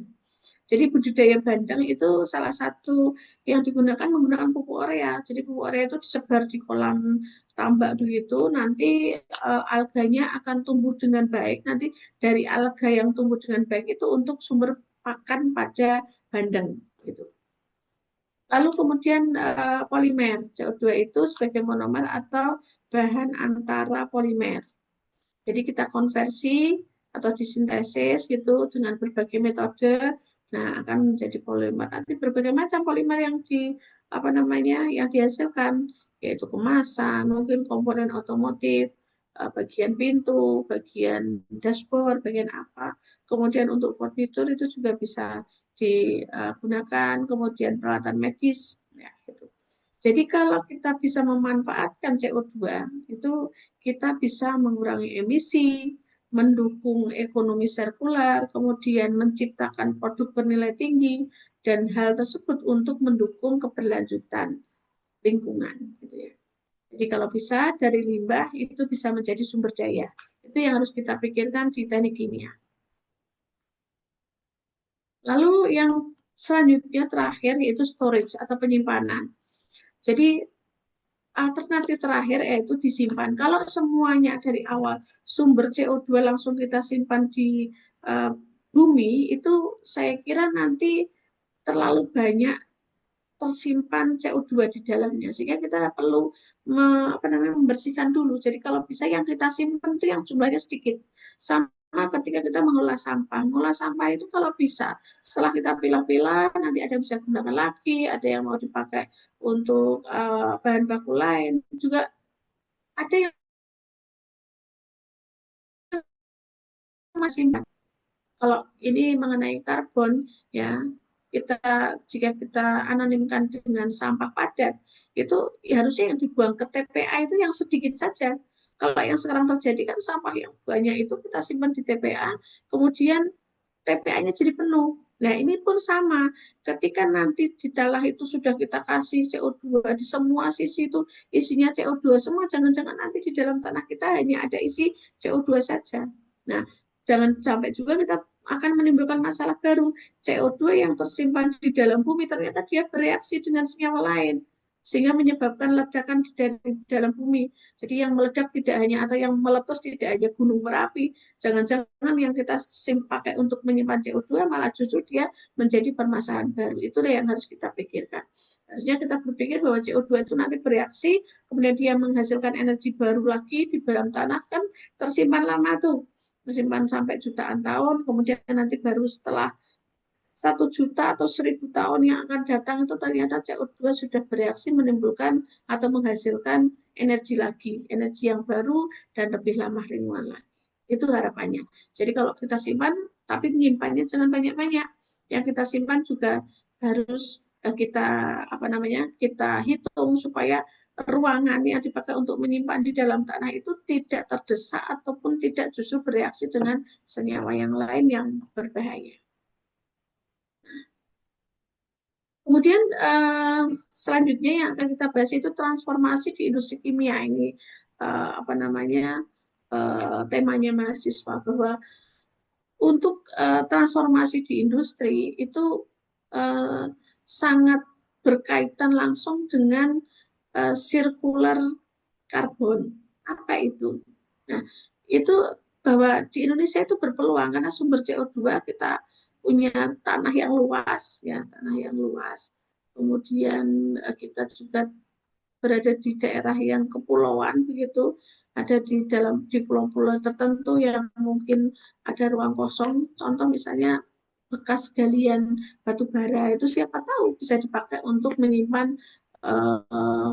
Jadi budidaya bandeng itu salah satu yang digunakan menggunakan pupuk urea. Jadi pupuk urea itu disebar di kolam tambak begitu, nanti alganya akan tumbuh dengan baik. Nanti dari alga yang tumbuh dengan baik itu untuk sumber pakan pada bandeng gitu. Lalu kemudian polimer CO2 itu sebagai monomer atau bahan antara polimer. Jadi kita konversi atau disintesis gitu dengan berbagai metode, nah akan menjadi polimer. Nanti berbagai macam polimer yang yang dihasilkan, yaitu kemasan, mungkin komponen otomotif, bagian pintu, bagian dashboard, bagian apa. Kemudian untuk furnitur itu juga bisa digunakan, kemudian peralatan medis, ya gitu. Jadi kalau kita bisa memanfaatkan CO2, itu kita bisa mengurangi emisi, mendukung ekonomi sirkular, kemudian menciptakan produk bernilai tinggi, dan hal tersebut untuk mendukung keberlanjutan lingkungan. Gitu ya. Jadi kalau bisa dari limbah itu bisa menjadi sumber daya. Itu yang harus kita pikirkan di teknik kimia. Lalu yang selanjutnya terakhir yaitu storage atau penyimpanan. Jadi alternatif terakhir yaitu disimpan. Kalau semuanya dari awal sumber CO2 langsung kita simpan di bumi, itu saya kira nanti terlalu banyak tersimpan CO2 di dalamnya, sehingga kita perlu membersihkan dulu. Jadi kalau bisa yang kita simpan itu yang jumlahnya sedikit. Sama ketika kita mengolah sampah. Mengolah sampah itu kalau bisa, setelah kita pilah-pilah, nanti ada yang bisa gunakan lagi, ada yang mau dipakai untuk bahan baku lain. Juga ada yang masih kalau ini mengenai karbon ya, jika kita anonimkan dengan sampah padat, itu ya harusnya yang dibuang ke TPA itu yang sedikit saja. Kalau yang sekarang terjadi kan sampah yang banyak itu kita simpan di TPA, kemudian TPA-nya jadi penuh. Nah, ini pun sama. Ketika nanti di dalam itu sudah kita kasih CO2 di semua sisi itu isinya CO2 semua, jangan-jangan nanti di dalam tanah kita hanya ada isi CO2 saja. Nah, jangan sampai juga kita akan menimbulkan masalah baru. CO2 yang tersimpan di dalam bumi ternyata dia bereaksi dengan senyawa lain sehingga menyebabkan ledakan di dalam bumi. Jadi yang meledak tidak hanya atau yang meletus tidak hanya gunung berapi, jangan-jangan yang kita pakai untuk menyimpan CO2 malah justru dia menjadi permasalahan baru. Itulah yang harus kita pikirkan. Harusnya kita berpikir bahwa CO2 itu nanti bereaksi, kemudian dia menghasilkan energi baru lagi di dalam tanah, kan tersimpan lama tuh, tersimpan sampai jutaan tahun, kemudian nanti baru setelah 1 juta atau 1.000 tahun yang akan datang itu ternyata CO2 sudah bereaksi menimbulkan atau menghasilkan energi lagi, energi yang baru dan lebih ramah lingkungan lagi. Itu harapannya. Jadi kalau kita simpan, tapi menyimpannya jangan banyak-banyak. Yang kita simpan juga harus kita hitung supaya ruangan yang dipakai untuk menyimpan di dalam tanah itu tidak terdesak ataupun tidak justru bereaksi dengan senyawa yang lain yang berbahaya. Kemudian selanjutnya yang akan kita bahas itu transformasi di industri kimia. Ini temanya mahasiswa, bahwa untuk transformasi di industri itu sangat berkaitan langsung dengan sirkular karbon. Apa itu? Nah, itu bahwa di Indonesia itu berpeluang karena sumber CO2 kita punya tanah yang luas, ya, tanah yang luas. Kemudian kita juga berada di daerah yang kepulauan begitu, ada di pulau-pulau tertentu yang mungkin ada ruang kosong. Contoh misalnya bekas galian batu bara itu siapa tahu bisa dipakai untuk menyimpan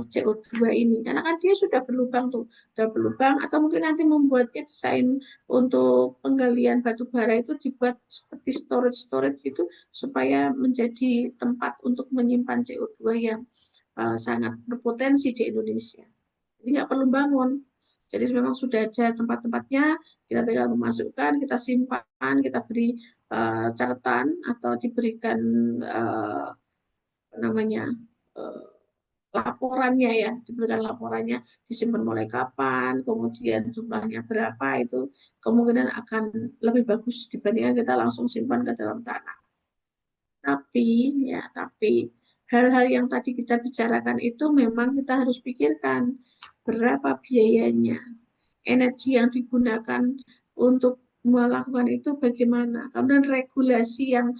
CO2 ini, karena kan dia sudah berlubang atau mungkin nanti membuatnya desain untuk penggalian batu bara itu dibuat seperti storage gitu supaya menjadi tempat untuk menyimpan CO2 yang sangat berpotensi di Indonesia. Jadi nggak perlu bangun. Jadi memang sudah ada tempat-tempatnya, kita tinggal memasukkan, kita simpan, kita beri catatan atau diberikan laporannya, ya, diberikan laporannya, disimpan mulai kapan, kemudian jumlahnya berapa, itu kemungkinan akan lebih bagus dibandingkan kita langsung simpan ke dalam tanah. Tapi hal-hal yang tadi kita bicarakan itu memang kita harus pikirkan berapa biayanya, energi yang digunakan untuk melakukan itu bagaimana, kemudian regulasi yang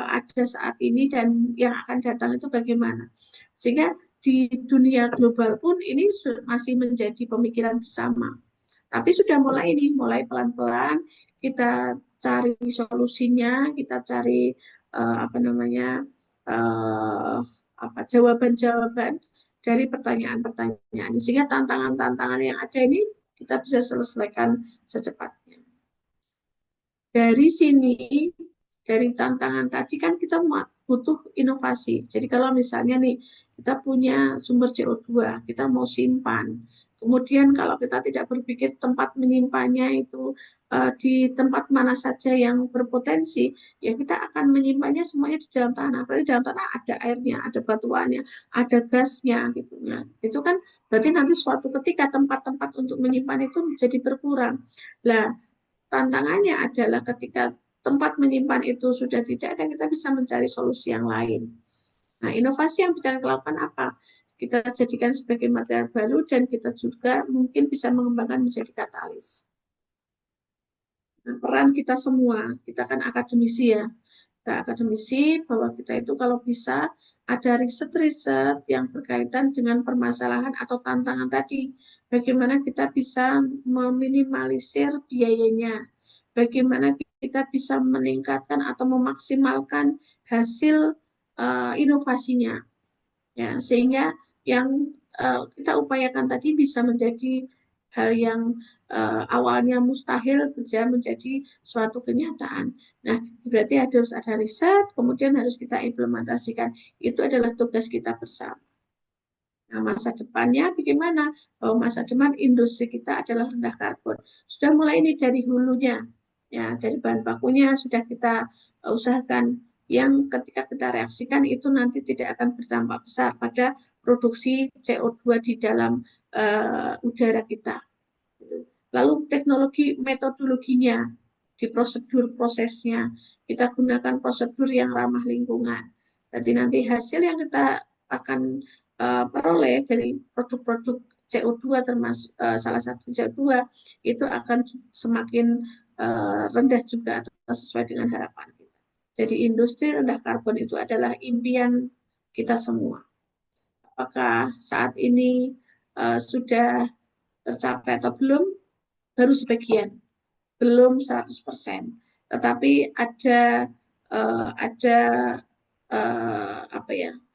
ada saat ini dan yang akan datang itu bagaimana, sehingga di dunia global pun ini masih menjadi pemikiran bersama. Tapi sudah mulai pelan-pelan kita cari solusinya, kita cari jawaban-jawaban dari pertanyaan-pertanyaan, sehingga tantangan-tantangan yang ada ini kita bisa selesaikan secepatnya. Dari sini, dari tantangan tadi kan kita butuh inovasi. Jadi kalau misalnya nih kita punya sumber CO2, kita mau simpan. Kemudian kalau kita tidak berpikir tempat menyimpannya itu di tempat mana saja yang berpotensi, ya kita akan menyimpannya semuanya di dalam tanah. Berarti dalam tanah ada airnya, ada batuannya, ada gasnya, gitu ya. Itu kan berarti nanti suatu ketika tempat-tempat untuk menyimpan itu menjadi berkurang. Nah, tantangannya adalah ketika tempat menyimpan itu sudah tidak ada, kita bisa mencari solusi yang lain. Nah, inovasi yang bisa kita lakukan apa? Kita jadikan sebagai material baru dan kita juga mungkin bisa mengembangkan menjadi katalis. Nah, peran kita semua, kita kan akademisi ya, kita akademisi bahwa kita itu kalau bisa ada riset-riset yang berkaitan dengan permasalahan atau tantangan tadi. Bagaimana kita bisa meminimalisir biayanya, bagaimana kita bisa meningkatkan atau memaksimalkan hasil inovasinya, ya, sehingga yang kita upayakan tadi bisa menjadi hal yang awalnya mustahil bisa menjadi suatu kenyataan. Nah, berarti harus ada riset, kemudian harus kita implementasikan. Itu adalah tugas kita bersama. Nah, masa depannya bagaimana? Bahwa masa depan industri kita adalah rendah karbon. Sudah mulai ini dari hulunya, ya, dari bahan bakunya sudah kita usahakan yang ketika kita reaksikan itu nanti tidak akan berdampak besar pada produksi CO2 di dalam udara kita. Lalu teknologi metodologinya, di prosedur prosesnya, kita gunakan prosedur yang ramah lingkungan. Jadi nanti hasil yang kita akan peroleh dari produk-produk CO2 termasuk salah satu CO2 itu akan semakin rendah juga atau sesuai dengan harapan kita. Jadi industri rendah karbon itu adalah impian kita semua. Apakah saat ini sudah tercapai atau belum? Baru sebagian, belum 100%. Tetapi ada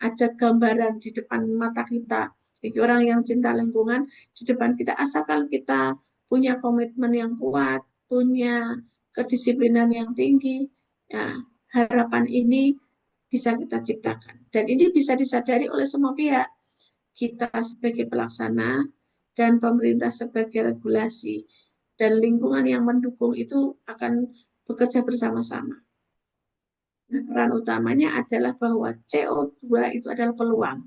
ada gambaran di depan mata kita. Jadi orang yang cinta lingkungan di depan kita, asalkan kita punya komitmen yang kuat, punya kedisiplinan yang tinggi, ya, harapan ini bisa kita ciptakan. Dan ini bisa disadari oleh semua pihak. Kita sebagai pelaksana dan pemerintah sebagai regulasi dan lingkungan yang mendukung itu akan bekerja bersama-sama. Nah, peran utamanya adalah bahwa CO2 itu adalah peluang.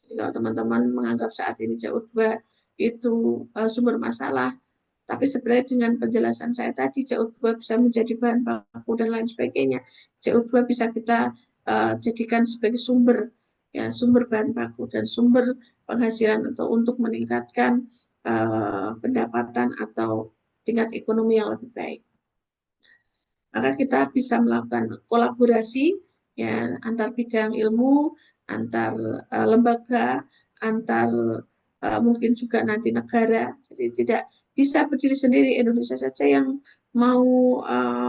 Jadi kalau teman-teman menganggap saat ini CO2 itu sumber masalah, tapi sebenarnya dengan penjelasan saya tadi, CO2 bisa menjadi bahan baku dan lain sebagainya. CO2 bisa kita jadikan sebagai sumber bahan baku dan sumber penghasilan atau untuk meningkatkan pendapatan atau tingkat ekonomi yang lebih baik. Maka kita bisa melakukan kolaborasi ya antar bidang ilmu, antar lembaga, antar mungkin juga nanti negara. Jadi tidak bisa berdiri sendiri Indonesia saja yang mau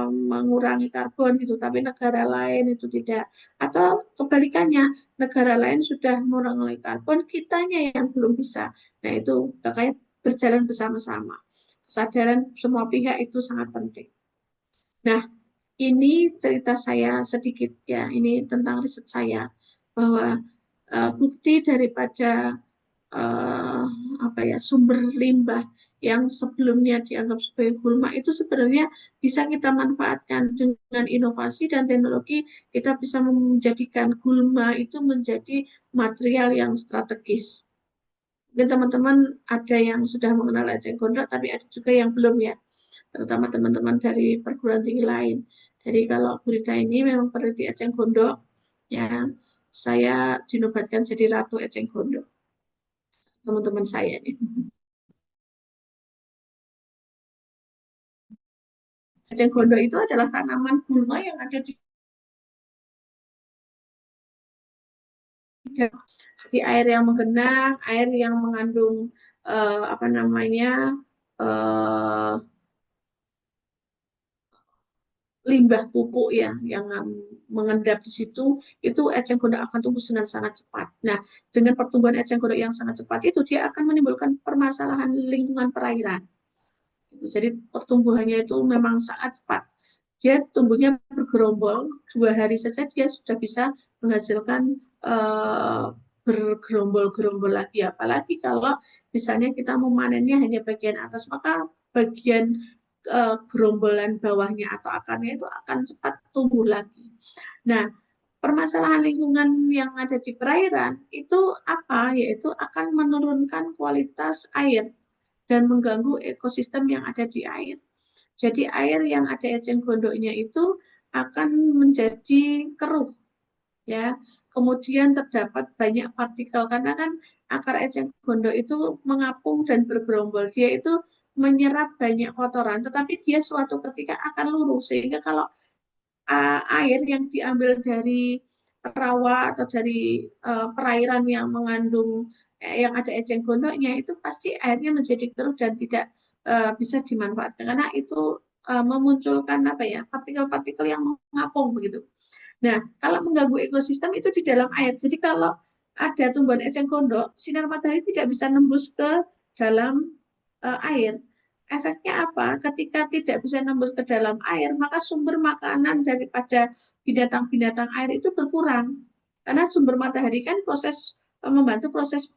mengurangi karbon gitu, tapi negara lain itu tidak. Atau kebalikannya, negara lain sudah mengurangi karbon, kitanya yang belum bisa. Nah itu makanya berjalan bersama-sama. Kesadaran semua pihak itu sangat penting. Nah, ini cerita saya sedikit ya, ini tentang riset saya bahwa bukti daripada sumber limbah yang sebelumnya dianggap sebagai gulma itu sebenarnya bisa kita manfaatkan dengan inovasi dan teknologi. Kita bisa menjadikan gulma itu menjadi material yang strategis. Mungkin teman-teman ada yang sudah mengenal eceng gondok, tapi ada juga yang belum ya, terutama teman-teman dari perguruan tinggi lain. Jadi kalau berita ini memang peneliti eceng gondok, ya saya dinobatkan jadi ratu eceng gondok, teman-teman saya nih. Eceng gondok itu adalah tanaman gulma yang ada di air yang menggenang, air yang mengandung limbah pupuk ya yang mengendap di situ, itu eceng gondok akan tumbuh dengan sangat cepat. Nah, dengan pertumbuhan eceng gondok yang sangat cepat itu dia akan menimbulkan permasalahan lingkungan perairan. Jadi pertumbuhannya itu memang sangat cepat. Dia tumbuhnya bergerombol, 2 hari saja dia sudah bisa menghasilkan bergerombol-gerombol lagi. Apalagi kalau misalnya kita memanennya hanya bagian atas, maka bagian gerombolan bawahnya atau akarnya itu akan cepat tumbuh lagi. Nah, permasalahan lingkungan yang ada di perairan itu apa? Yaitu akan menurunkan kualitas air dan mengganggu ekosistem yang ada di air. Jadi air yang ada eceng gondoknya itu akan menjadi keruh, ya. Kemudian terdapat banyak partikel karena kan akar eceng gondok itu mengapung dan bergerombol. Dia itu menyerap banyak kotoran, tetapi dia suatu ketika akan luruh sehingga kalau air yang diambil dari rawa atau dari perairan yang mengandung yang ada eceng gondoknya itu pasti airnya menjadi keruh dan tidak bisa dimanfaatkan karena itu memunculkan partikel-partikel yang mengapung begitu. Nah, kalau mengganggu ekosistem itu di dalam air. Jadi kalau ada tumbuhan eceng gondok, sinar matahari tidak bisa nembus ke dalam air. Efeknya apa? Ketika tidak bisa nembus ke dalam air, maka sumber makanan daripada binatang-binatang air itu berkurang. Karena sumber matahari kan membantu proses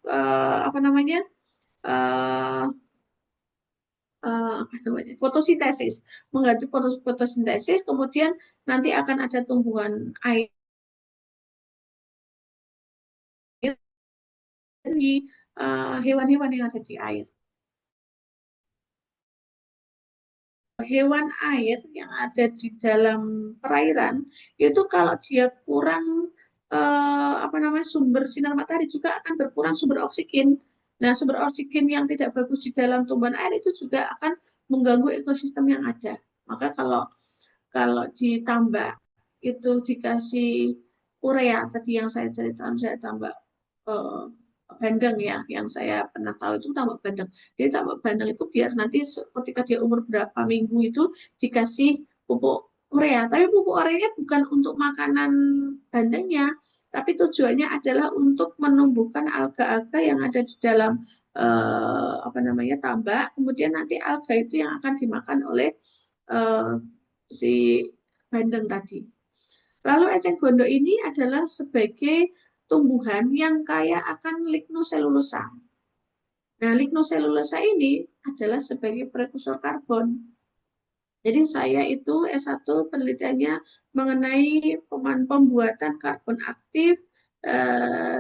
apa namanya, fotosintesis, mengganti fotosintesis, kemudian nanti akan ada tumbuhan air di hewan-hewan yang ada di air. Hewan air yang ada di dalam perairan itu kalau dia kurang apa namanya, sumber sinar matahari juga akan berkurang sumber oksigen. Nah, sumber oksigen yang tidak bagus di dalam tumbuhan air itu juga akan mengganggu ekosistem yang ada. Maka kalau ditambah itu dikasih urea tadi yang saya ceritakan, saya tambah eh, bandeng ya, yang saya pernah tahu itu tambah bandeng. Jadi tambah bandeng itu biar nanti ketika dia umur berapa minggu itu dikasih pupuk urea. Tapi pupuk ureanya bukan untuk makanan bandengnya, tapi tujuannya adalah untuk menumbuhkan alga-alga yang ada di dalam apa namanya, tambak. Kemudian nanti alga itu yang akan dimakan oleh eh, si bandeng tadi. Lalu eceng gondok ini adalah sebagai tumbuhan yang kaya akan lignoselulosa. Nah, lignoselulosa ini adalah sebagai prekursor karbon. Jadi saya itu S1 penelitiannya mengenai pembuatan karbon aktif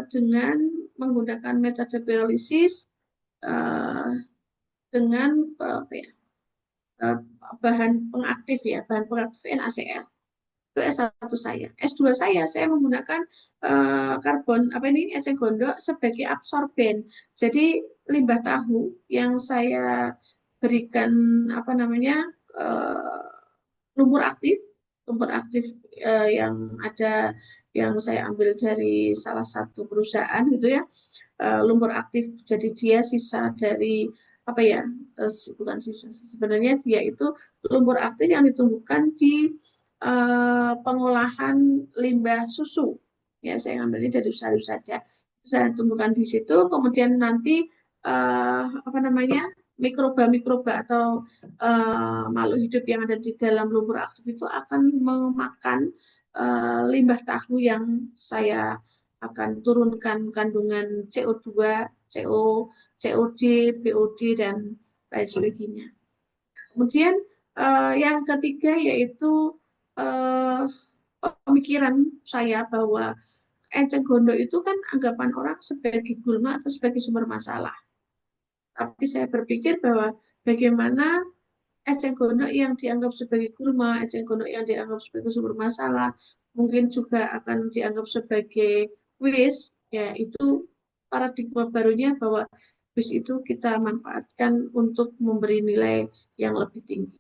dengan menggunakan metode pirolisis eh, dengan apa ya, bahan pengaktif ya, bahan pengaktif NaCl. Itu S1 saya. S2 saya menggunakan karbon apa ini, eceng gondok sebagai absorben. Jadi limbah tahu yang saya berikan apa namanya, lumpur aktif, yang ada, yang saya ambil dari salah satu perusahaan gitu ya, lumpur aktif. Jadi dia sisa dari apa ya, bukan sisa, sebenarnya dia itu lumpur aktif yang ditumbuhkan di pengolahan limbah susu. Ya, saya ambilnya dari usada-usada. Saya tumbuhkan di situ, kemudian nanti apa namanya, mikroba-mikroba atau makhluk hidup yang ada di dalam lumpur aktif itu akan memakan limbah tahu yang saya akan turunkan kandungan CO2, CO, COD, BOD, dan lain sebagainya. Kemudian yang ketiga yaitu eh, pemikiran saya bahwa eceng gondok itu kan anggapan orang sebagai gulma atau sebagai sumber masalah. Tapi saya berpikir bahwa bagaimana eceng gondok yang dianggap sebagai gulma, eceng gondok yang dianggap sebagai sumber masalah, mungkin juga akan dianggap sebagai waste, ya itu paradigma barunya bahwa waste itu kita manfaatkan untuk memberi nilai yang lebih tinggi.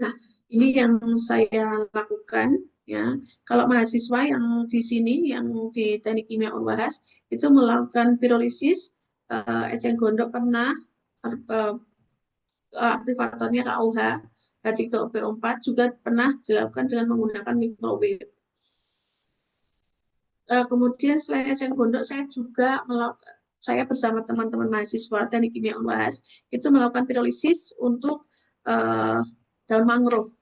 Nah, ini yang saya lakukan ya. Kalau mahasiswa yang di sini, yang di Teknik Kimia Unwahas itu melakukan pirolisis eceng gondok pernah, uh, aktivatornya KUH H3PO4 juga pernah dilakukan dengan menggunakan microwave. Kemudian selain eceng gondok, saya juga melakukan, saya bersama teman-teman mahasiswa Teknik Kimia Unwahas itu melakukan pirolisis untuk daun mangrove.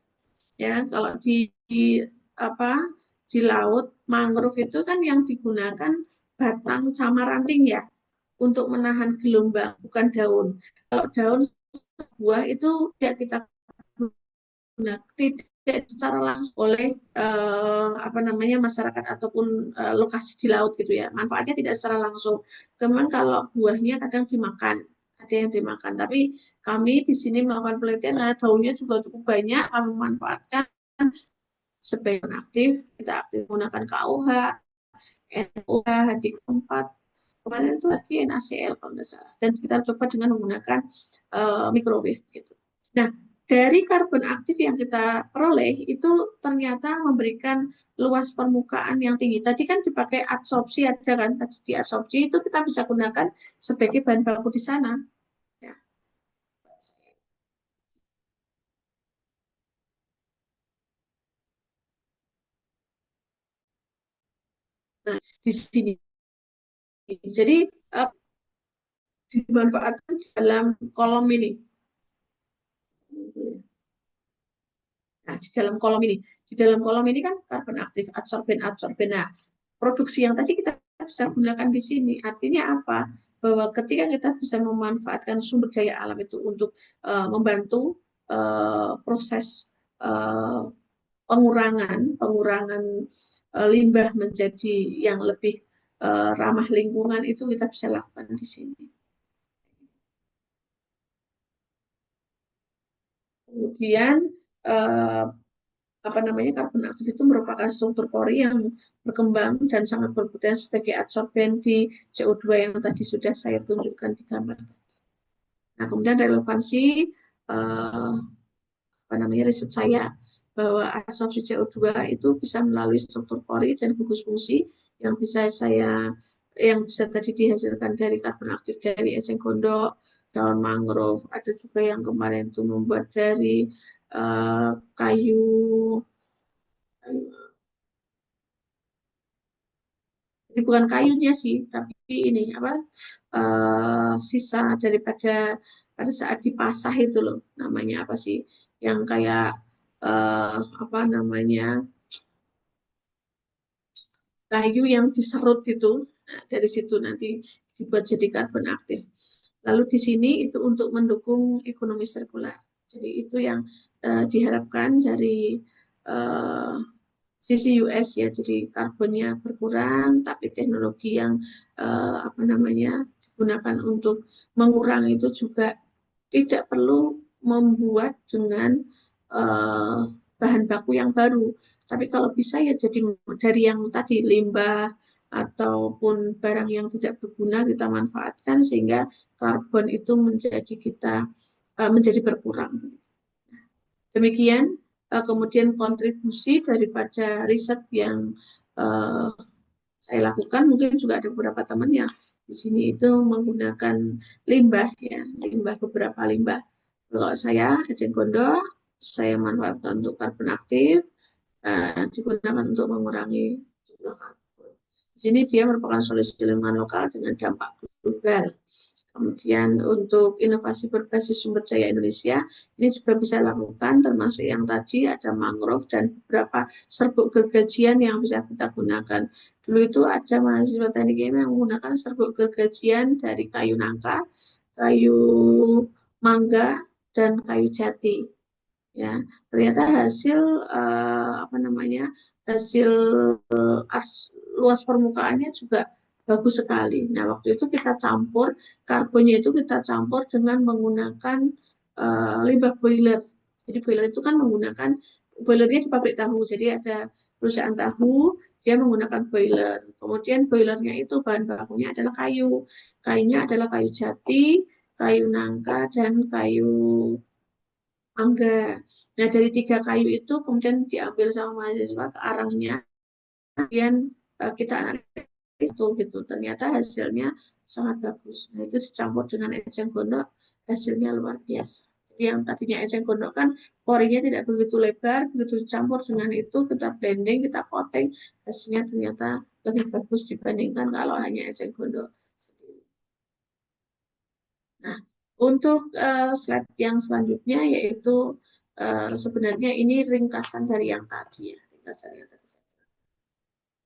Ya, kalau di apa, di laut mangrove itu kan yang digunakan batang sama ranting ya untuk menahan gelombang, bukan daun. Kalau daun buah itu tidak kita gunakan, tidak secara langsung oleh apa namanya, masyarakat ataupun lokasi di laut gitu ya. Manfaatnya tidak secara langsung. Cuman kalau buahnya kadang dimakan, ada yang dimakan. Tapi kami di sini melakukan penelitian karena daunnya juga cukup banyak, kami memanfaatkan sebagai aktif. Kita aktif menggunakan KUH, NOH, H3O4, kemarin itu lagi NaCl kalau nggak salah. Dan kita coba dengan menggunakan microwave gitu. Nah, dari karbon aktif yang kita peroleh itu ternyata memberikan luas permukaan yang tinggi. Tadi kan dipakai adsorpsi, ada kan tadi di adsorpsi itu kita bisa gunakan sebagai bahan baku di sana. Ya. Nah, di sini. Jadi dimanfaatkan dalam kolom ini. Nah, di dalam kolom ini kan karbon aktif, adsorben. Nah, produksi yang tadi kita bisa gunakan di sini. Artinya apa? Bahwa ketika kita bisa memanfaatkan sumber daya alam itu untuk membantu proses uh, pengurangan limbah menjadi yang lebih ramah lingkungan, itu kita bisa lakukan di sini. Kemudian karbon aktif itu merupakan struktur pori yang berkembang dan sangat berpotensi sebagai adsorben di CO2 yang tadi sudah saya tunjukkan di gambar. Nah, kemudian relevansi riset saya bahwa absorpsi CO2 itu bisa melalui struktur pori dan gugus fungsi yang bisa tadi dihasilkan dari karbon aktif dari eceng gondok, daun mangrove, ada juga yang kemarin itu membuat dari kayu ini bukan kayunya sih, tapi ini sisa daripada pada saat dipasah itu loh, namanya apa sih, yang kayak kayu yang diserut itu, nah, dari situ nanti dibuat jadi karbon aktif. Lalu di sini itu untuk mendukung ekonomi sirkular. Jadi itu yang diharapkan dari sisi US ya, jadi karbonnya berkurang, tapi teknologi yang digunakan untuk mengurangi itu juga tidak perlu membuat dengan bahan baku yang baru. Tapi kalau bisa ya jadi dari yang tadi limbah ataupun barang yang tidak berguna kita manfaatkan sehingga karbon itu menjadi berkurang. Demikian kemudian kontribusi daripada riset yang saya lakukan, mungkin juga ada beberapa teman yang di sini itu menggunakan limbah ya, beberapa limbah. Kalau saya eceng gondok, saya manfaatkan untuk karbon aktif, digunakan untuk mengurangi jumlah karbon. Di sini dia merupakan solusi lingkungan lokal dengan dampak global. Kemudian untuk inovasi berbasis sumber daya Indonesia, ini juga bisa lakukan termasuk yang tadi ada mangrove dan beberapa serbuk gergajian yang bisa kita gunakan. Dulu itu ada mahasiswa teknik kimia yang menggunakan serbuk gergajian dari kayu nangka, kayu mangga, dan kayu jati. Ya, ternyata hasil hasil luas permukaannya juga bagus sekali. Nah, waktu itu kita campur, karbonnya itu kita campur dengan menggunakan limbah boiler. Jadi boiler itu kan menggunakan, boilernya di pabrik tahu, jadi ada perusahaan tahu, dia menggunakan boiler. Kemudian boilernya itu bahan bakunya adalah kayu. Kayunya adalah kayu jati, kayu nangka, dan kayu mangga. Nah, dari 3 kayu itu kemudian diambil sama mahasiswa ke arangnya, kemudian kita analisis itu gitu, ternyata hasilnya sangat bagus. Nah, itu dicampur dengan eceng gondok, hasilnya luar biasa. Jadi yang tadinya eceng gondok kan porinya tidak begitu lebar, begitu dicampur dengan itu kita blending, kita coating, hasilnya ternyata lebih bagus dibandingkan kalau hanya eceng gondok sendiri. Nah, untuk slide yang selanjutnya yaitu sebenarnya ini ringkasan dari yang tadi ya, ringkasan yang tadi.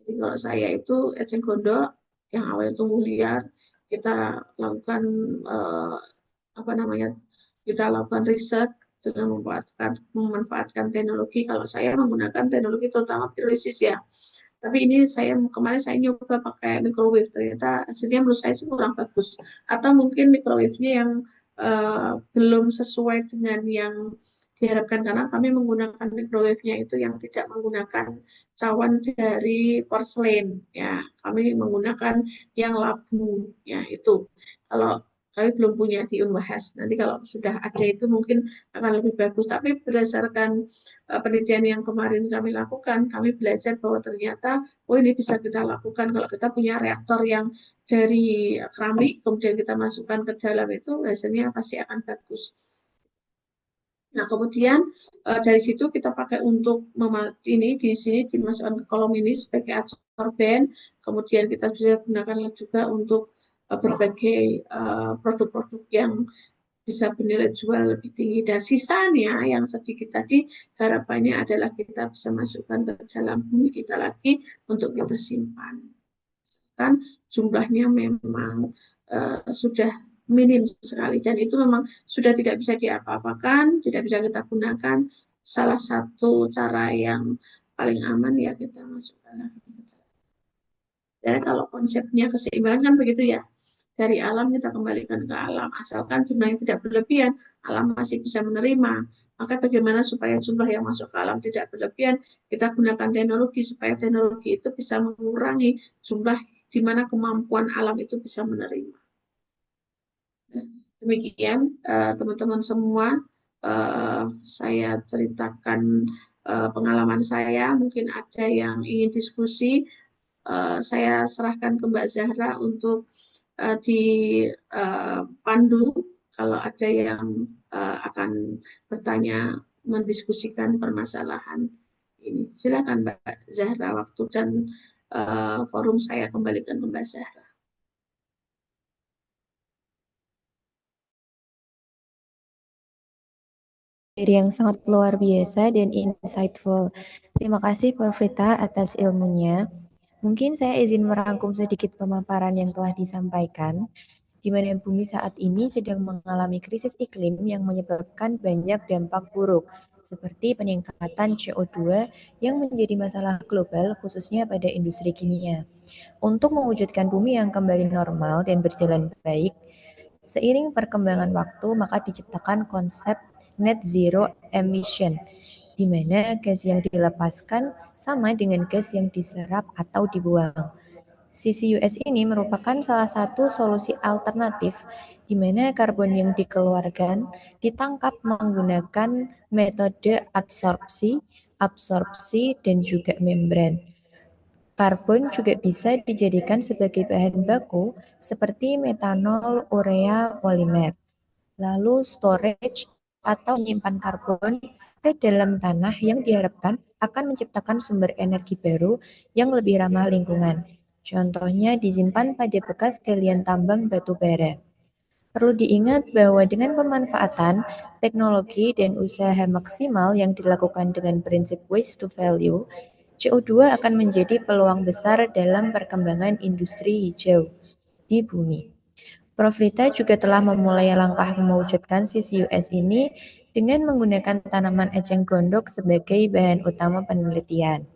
Jadi kalau saya itu eceng gondok yang awalnya tumbuh liar, kita lakukan kita lakukan riset dengan memanfaatkan teknologi. Kalau saya menggunakan teknologi terutama pirolisis ya. Tapi ini kemarin saya nyoba pakai microwave, ternyata hasilnya menurut saya sih kurang bagus. Atau mungkin microwave-nya yang belum sesuai dengan yang diharapkan, karena kami menggunakan microwave-nya itu yang tidak menggunakan cawan dari porselen ya, kami menggunakan yang labu ya. Itu kalau kami belum punya di Unwahas, nanti kalau sudah ada itu mungkin akan lebih bagus. Tapi berdasarkan penelitian yang kemarin kami lakukan, kami belajar bahwa ternyata ini bisa kita lakukan kalau kita punya reaktor yang dari keramik, kemudian kita masukkan ke dalam, itu hasilnya pasti akan bagus. Nah, kemudian dari situ kita pakai untuk ini di sini dimasukkan ke kolom ini sebagai adsorben. Kemudian kita bisa gunakan juga untuk berbagai produk-produk yang bisa bernilai jual lebih tinggi. Dan sisanya yang sedikit tadi harapannya adalah kita bisa masukkan ke dalam bumi kita lagi untuk kita simpan. ditemukan jumlahnya memang sudah minim sekali, dan itu memang sudah tidak bisa diapa-apakan, tidak bisa kita gunakan. Salah satu cara yang paling aman ya kita masukkan. Ya, kalau konsepnya keseimbangan kan begitu ya. Dari alam kita kembalikan ke alam, asalkan jumlahnya tidak berlebihan, alam masih bisa menerima. Maka bagaimana supaya jumlah yang masuk ke alam tidak berlebihan? Kita gunakan teknologi supaya teknologi itu bisa mengurangi jumlah di mana kemampuan alam itu bisa menerima. Demikian teman-teman semua, saya ceritakan pengalaman saya. Mungkin ada yang ingin diskusi, saya serahkan ke Mbak Zahra untuk dipandu kalau ada yang akan bertanya, mendiskusikan permasalahan ini. Silakan Mbak Zahra, waktu dan forum saya kembalikan ke Mbak Zahra. Yang sangat luar biasa dan insightful. Terima kasih Prof. Rita atas ilmunya. Mungkin saya izin merangkum sedikit pemaparan yang telah disampaikan, di mana bumi saat ini sedang mengalami krisis iklim yang menyebabkan banyak dampak buruk, seperti peningkatan CO2 yang menjadi masalah global khususnya pada industri kimia. Untuk mewujudkan bumi yang kembali normal dan berjalan baik, seiring perkembangan waktu maka diciptakan konsep net zero emission, di mana gas yang dilepaskan sama dengan gas yang diserap atau dibuang. CCUS ini merupakan salah satu solusi alternatif di mana karbon yang dikeluarkan ditangkap menggunakan metode adsorpsi, absorpsi, dan juga membran. Karbon juga bisa dijadikan sebagai bahan baku seperti metanol, urea, polimer. Lalu storage atau menyimpan karbon ke dalam tanah yang diharapkan akan menciptakan sumber energi baru yang lebih ramah lingkungan. Contohnya disimpan pada bekas galian tambang batu bara. Perlu diingat bahwa dengan pemanfaatan teknologi dan usaha maksimal yang dilakukan dengan prinsip waste to value, CO2 akan menjadi peluang besar dalam perkembangan industri hijau di bumi. Prof. Rita juga telah memulai langkah mewujudkan CCUS ini dengan menggunakan tanaman eceng gondok sebagai bahan utama penelitian.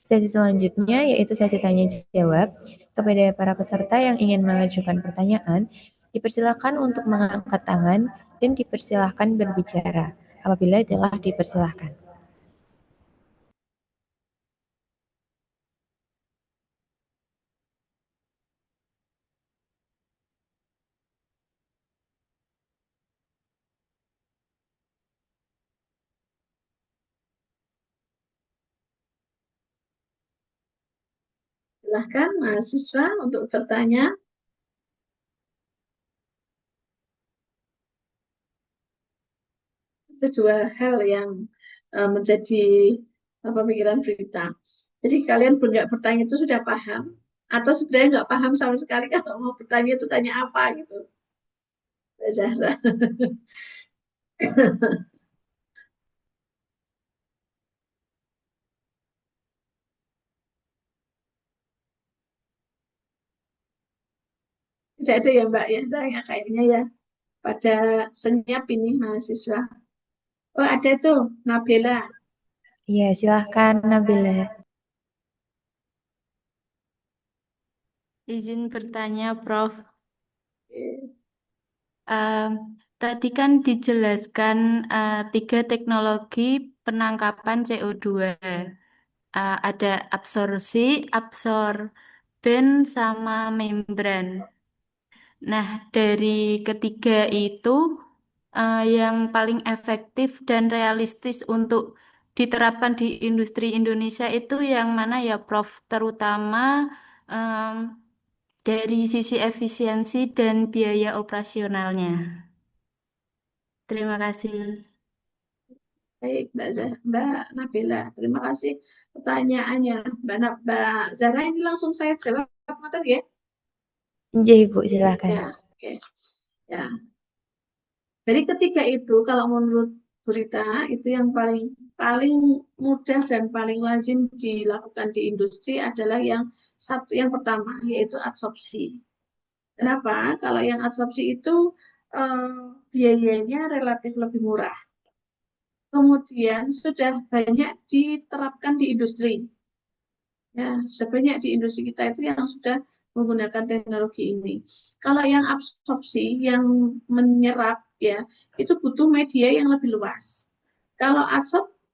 Sesi selanjutnya yaitu sesi tanya jawab. Kepada para peserta yang ingin mengajukan pertanyaan, dipersilakan untuk mengangkat tangan dan dipersilakan berbicara apabila telah dipersilakan. Silahkan mahasiswa untuk bertanya. Itu dua hal yang menjadi pemikiran Berita. Jadi kalian nggak bertanya itu sudah paham, atau sebenarnya nggak paham sama sekali kalau mau bertanya itu tanya apa gitu, Mbak Zahra. Tidak ada ya Mbak ya, saya kayaknya ya pada senyap ini mahasiswa. Oh ada tuh Nabila. Iya, silahkan Nabila. Izin bertanya, Prof. Tadi kan dijelaskan 3 teknologi penangkapan CO2. Ada absorpsi, absorben, sama membran. Nah, dari ketiga itu yang paling efektif dan realistis untuk diterapkan di industri Indonesia itu yang mana ya, Prof? Terutama em, dari sisi efisiensi dan biaya operasionalnya. Terima kasih. Baik Mbak Nabila, terima kasih pertanyaannya Mbak Zara. Ini langsung saya jawab tadi ya. Iya Ibu, silahkan. Ya, oke. Ya. Dari ketiga itu, kalau menurut Berita itu yang paling paling mudah dan paling lazim dilakukan di industri adalah yang pertama, yaitu adsorpsi. Kenapa? Kalau yang adsorpsi itu biayanya relatif lebih murah. Kemudian sudah banyak diterapkan di industri. Ya, sebanyak di industri kita itu yang sudah menggunakan teknologi ini. Kalau yang absorpsi, yang menyerap, ya, itu butuh media yang lebih luas. Kalau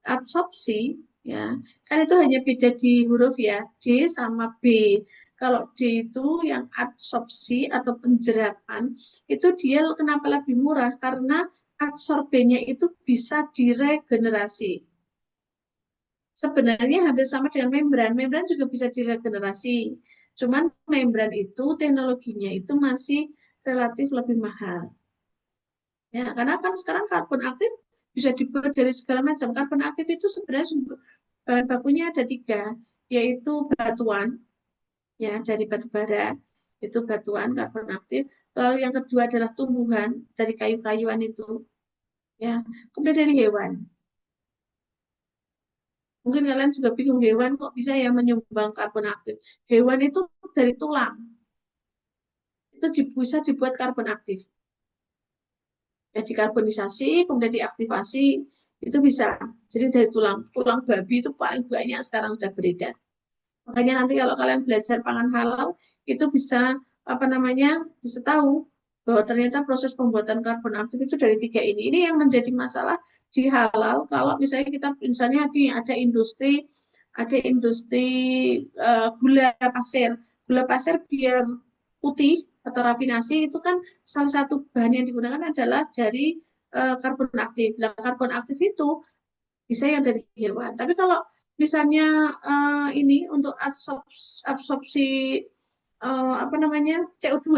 absorpsi, ya, kan itu hanya beda di huruf ya, D sama B. Kalau D itu yang absorpsi atau penjerapan, itu dia kenapa lebih murah? Karena adsorbennya itu bisa diregenerasi. Sebenarnya hampir sama dengan membran. Membran juga bisa diregenerasi. Cuman membran itu teknologinya itu masih relatif lebih mahal. Ya, karena kan sekarang karbon aktif bisa dibuat dari segala macam. Karbon aktif itu sebenarnya bahan bakunya ada 3, yaitu batuan, ya dari batu bara, itu batuan karbon aktif. Lalu yang kedua adalah tumbuhan dari kayu-kayuan itu, ya. Kemudian dari hewan. Mungkin kalian juga bingung, hewan kok bisa ya menyumbang karbon aktif. Hewan itu dari tulang. Itu bisa dibuat karbon aktif. Ya, dikarbonisasi, kemudian diaktifasi, itu bisa. Jadi dari tulang babi itu paling banyak sekarang sudah beredar. Makanya nanti kalau kalian belajar pangan halal, itu bisa, bisa tahu bahwa ternyata proses pembuatan karbon aktif itu dari 3 ini. Ini yang menjadi masalah di halal, kalau misalnya ada industri gula pasir. Gula pasir biar putih atau rafinasi itu kan salah satu bahan yang digunakan adalah dari karbon aktif. Nah, karbon aktif itu bisa yang dari hewan. Tapi kalau misalnya ini untuk absorpsi CO2,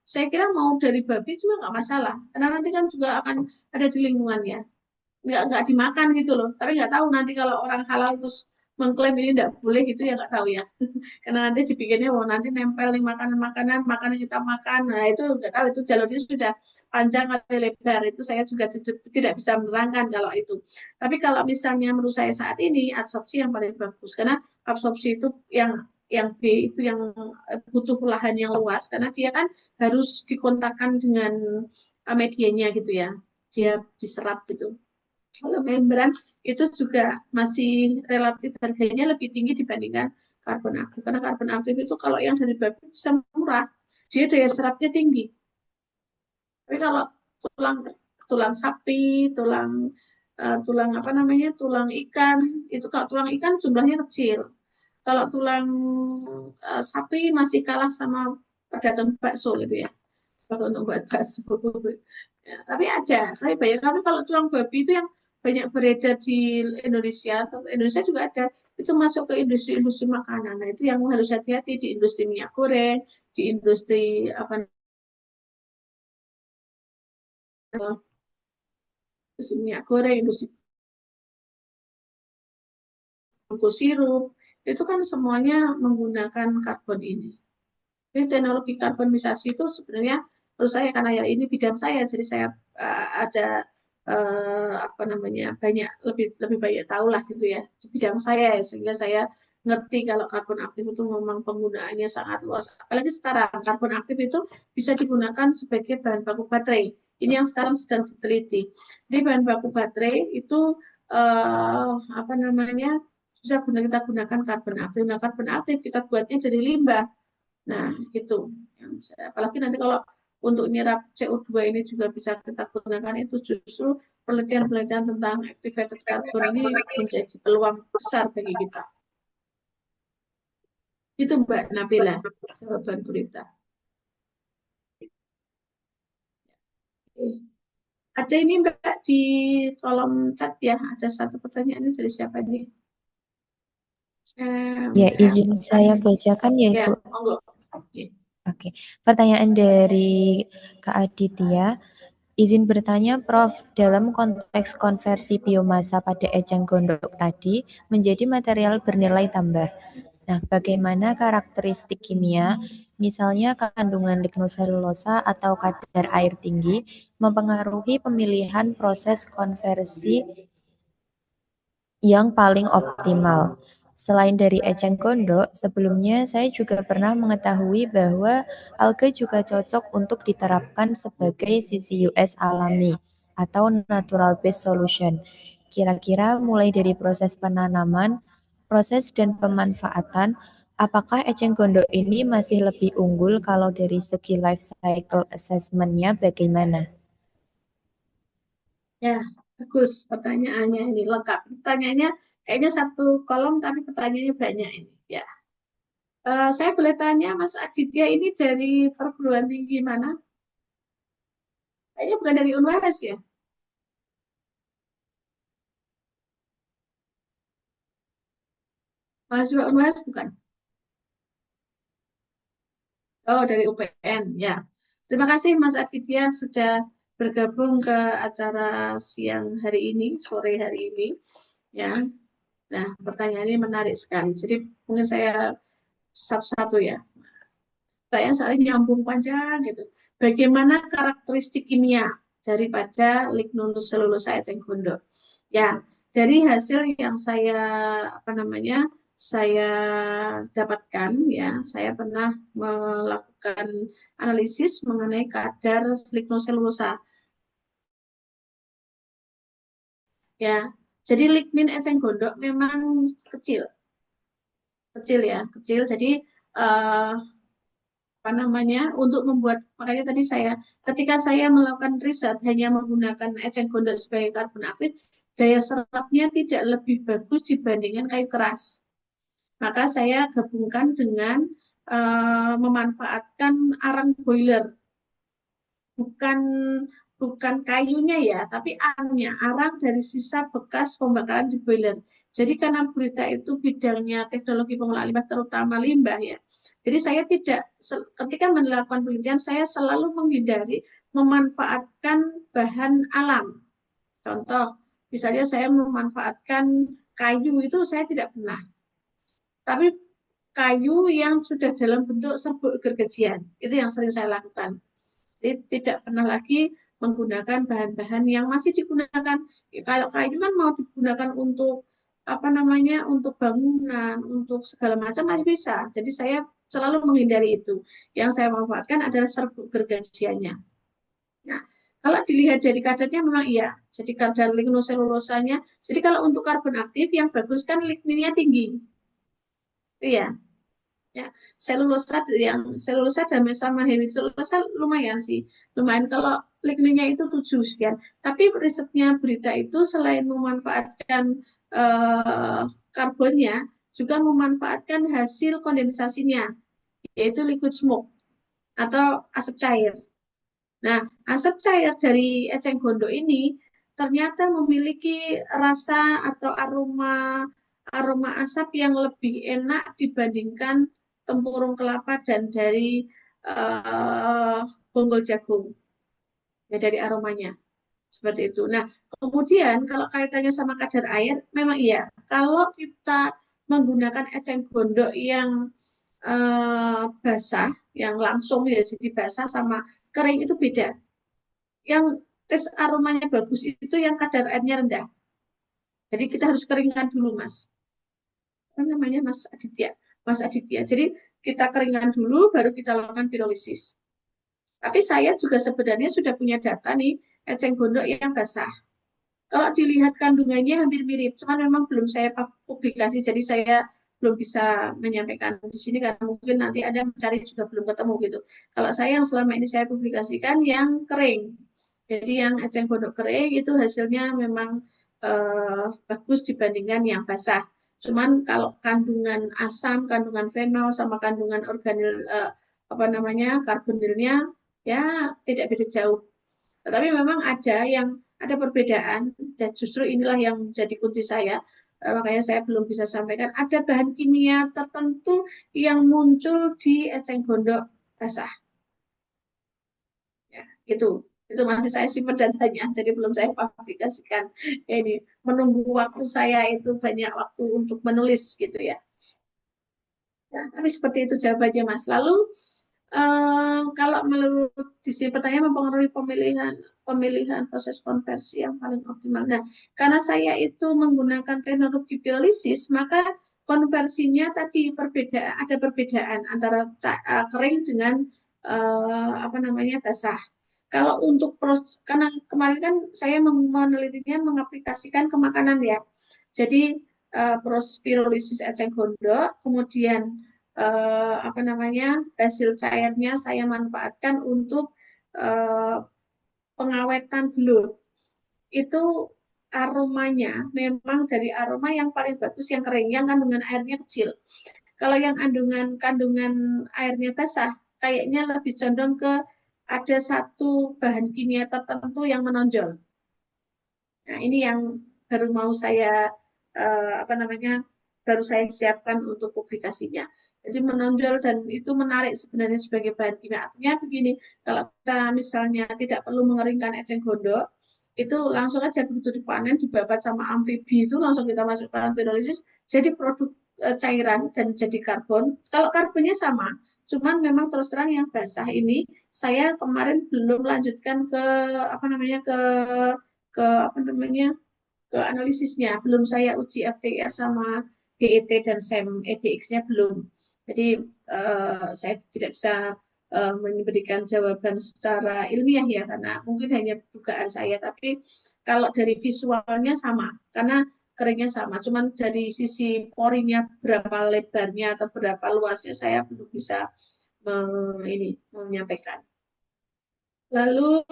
saya kira mau dari babi juga nggak masalah. Karena nanti kan juga akan ada di lingkungan ya. Nggak dimakan gitu loh. Tapi nggak tahu nanti kalau orang halal terus mengklaim ini nggak boleh gitu ya nggak tahu ya. Karena nanti dibikinnya nanti nempel nih makanan kita makan. Nah itu nggak tahu, itu jalurnya sudah panjang atau lebar. Itu saya juga tidak bisa menerangkan kalau itu. Tapi kalau misalnya menurut saya saat ini adsorpsi yang paling bagus, karena absorpsi itu yang B itu yang butuh lahan yang luas, karena dia kan harus dikontakkan dengan medianya gitu ya, dia diserap gitu. Kalau membran itu juga masih relatif harganya lebih tinggi dibandingkan karbon aktif. Karena karbon aktif itu kalau yang dari babi bisa murah, dia daya serapnya tinggi. Tapi kalau tulang sapi, tulang ikan, itu kalau tulang ikan jumlahnya kecil. Kalau tulang sapi masih kalah sama pedagang bakso gitu ya. Kalau untuk buat bakso. Ya, tapi banyak. Tapi kalau tulang babi itu yang banyak beredar di Indonesia juga ada, itu masuk ke industri makanan. Nah, itu yang harus hati-hati di industri minyak goreng, di industri minyak goreng, industri sirup, itu kan semuanya menggunakan karbon ini. Jadi teknologi karbonisasi itu sebenarnya menurut saya, karena ya ini bidang saya, jadi saya ada banyak lebih banyak tahu lah gitu ya di bidang saya, sehingga saya ngerti kalau karbon aktif itu memang penggunaannya sangat luas. Apalagi sekarang karbon aktif itu bisa digunakan sebagai bahan baku baterai. Ini yang sekarang sedang diteliti. Jadi bahan baku baterai itu bisa kita gunakan karbon aktif. Nah, karbon aktif kita buatnya dari limbah. Nah, itu yang apalagi nanti kalau untuk nyerap CO2 ini juga bisa kita gunakan, itu justru penelitian-penelitian tentang activated carbon ini menjadi peluang besar bagi kita. Itu Mbak Nabila, jawaban berita. Ada ini Mbak di kolom chat ya, ada satu pertanyaan ini dari siapa nih? Ya, izin saya bacakan ya, Ibu. Oke. Pertanyaan dari Kak Aditya. Izin bertanya, Prof, dalam konteks konversi biomasa pada ejeng gondok tadi menjadi material bernilai tambah. Nah, bagaimana karakteristik kimia, misalnya kandungan lignoselulosa atau kadar air tinggi, mempengaruhi pemilihan proses konversi yang paling optimal. Selain dari eceng gondok, sebelumnya saya juga pernah mengetahui bahwa alga juga cocok untuk diterapkan sebagai CCUS alami atau natural based solution. Kira-kira mulai dari proses penanaman, proses dan pemanfaatan, apakah eceng gondok ini masih lebih unggul kalau dari segi life cycle assessment-nya bagaimana? Ya, bagus pertanyaannya ini lengkap. Pertanyaannya kayaknya satu kolom tapi pertanyaannya banyak ini. Ya, saya boleh tanya Mas Aditya ini dari perguruan tinggi mana? Kayaknya bukan dari Unwaras ya? Mahasiswa Unwaras bukan? Oh, dari UPN, ya. Terima kasih Mas Aditya sudah bergabung ke acara siang hari ini, sore hari ini. Ya, nah pertanyaan ini menarik sekali. Jadi mungkin saya satu-satu ya. Kayak soalnya nyambung panjang gitu. Bagaimana karakteristik kimia daripada Lignonus cellulosa eceng gondok? Ya, dari hasil yang saya saya dapatkan ya, saya pernah melakukan analisis mengenai kadar lignoselulosa ya. Jadi lignin eceng gondok memang kecil, kecil ya, kecil. Jadi eh, untuk membuat, makanya tadi ketika saya melakukan riset hanya menggunakan eceng gondok sebagai karbon aktif, daya serapnya tidak lebih bagus dibandingkan kayu keras. Maka saya gabungkan dengan memanfaatkan arang boiler, bukan bukan kayunya ya, tapi arangnya, arang dari sisa bekas pembakaran di boiler. Jadi karena berita itu bidangnya teknologi pengolahan limbah, terutama limbah ya. Jadi saya tidak, ketika melakukan penelitian, saya selalu menghindari memanfaatkan bahan alam. Contoh, misalnya saya memanfaatkan kayu itu saya tidak pernah. Tapi kayu yang sudah dalam bentuk serbuk gergajian, itu yang sering saya lakukan. Jadi tidak pernah lagi menggunakan bahan-bahan yang masih digunakan. Kalau kayu kan mau digunakan untuk untuk bangunan, untuk segala macam masih bisa. Jadi saya selalu menghindari itu. Yang saya manfaatkan adalah serbuk gergajiannya. Nah, kalau dilihat dari kadarnya memang iya. Jadi kadar lignoselulosanya. Jadi kalau untuk karbon aktif yang bagus kan ligninnya tinggi. Iya. Ya, selulosa dan sama hemiselulosa lumayan sih. Lumayan kalau ligninnya itu 7 sekian. Tapi risetnya berita itu selain memanfaatkan eh, karbonnya, juga memanfaatkan hasil kondensasinya, yaitu liquid smoke atau asap cair. Nah, asap cair dari eceng gondok ini ternyata memiliki rasa atau aroma asap yang lebih enak dibandingkan tempurung kelapa dan dari bonggol jagung, ya dari aromanya seperti itu. Nah, kemudian kalau kaitannya sama kadar air, memang iya. Kalau kita menggunakan eceng gondok yang basah, yang langsung ya jadi basah sama kering itu beda. Yang tes aromanya bagus itu yang kadar airnya rendah. Jadi kita harus keringkan dulu, Mas. Apa namanya, Mas Aditya? Mas Aditya. Jadi kita keringkan dulu, baru kita lakukan pirolisis. Tapi saya juga sebenarnya sudah punya data nih, eceng gondok yang basah. Kalau dilihat kandungannya hampir mirip, cuman memang belum saya publikasi, jadi saya belum bisa menyampaikan di sini karena mungkin nanti Anda mencari juga belum ketemu gitu. Kalau saya yang selama ini saya publikasikan yang kering, jadi yang eceng gondok kering itu hasilnya memang bagus dibandingkan yang basah. Cuman kalau kandungan asam, kandungan fenol, sama kandungan organil karbonilnya ya tidak beda jauh. Tetapi memang ada perbedaan dan justru inilah yang menjadi kunci saya. Makanya saya belum bisa sampaikan ada bahan kimia tertentu yang muncul di eceng gondok basah. Ya, itu masih saya simpan datanya, jadi belum saya publikasikan. Ini menunggu waktu saya itu banyak waktu untuk menulis gitu ya. Nah, tapi seperti itu jawabannya Mas. Lalu Kalau menurut di sini pertanyaan mempengaruhi pemilihan proses konversi yang paling optimal. Nah, karena saya itu menggunakan teknologi pirolisis, maka konversinya tadi ada perbedaan antara kering dengan basah. Kalau untuk karena kemarin kan saya menelitinya mengaplikasikan ke makanan ya. Jadi proses pirolisis eceng gondok, kemudian hasil cairnya saya manfaatkan untuk pengawetan belut. Itu aromanya memang dari aroma yang paling bagus yang kering, yang kandungan airnya kecil. Kalau yang kandungan airnya basah, kayaknya lebih condong ke ada satu bahan kimia tertentu yang menonjol. Nah, ini yang baru mau saya baru saya siapkan untuk publikasinya. Jadi menonjol dan itu menarik sebenarnya sebagai bahan kimia. Artinya begini, kalau kita misalnya tidak perlu mengeringkan eceng gondok, itu langsung aja begitu dipanen, dibabat sama amfibi itu langsung kita masukkan pirolisis, jadi produk cairan dan jadi karbon. Kalau karbonnya sama, cuman memang terus terang yang basah ini saya kemarin belum lanjutkan ke ke analisisnya, belum saya uji FTIR sama GET dan SEM EDX-nya belum. Jadi saya tidak bisa memberikan jawaban secara ilmiah ya, karena mungkin hanya dugaan saya. Tapi kalau dari visualnya sama, karena keringnya sama. Cuman dari sisi porinya berapa lebarnya atau berapa luasnya saya belum bisa menyampaikan. Lalu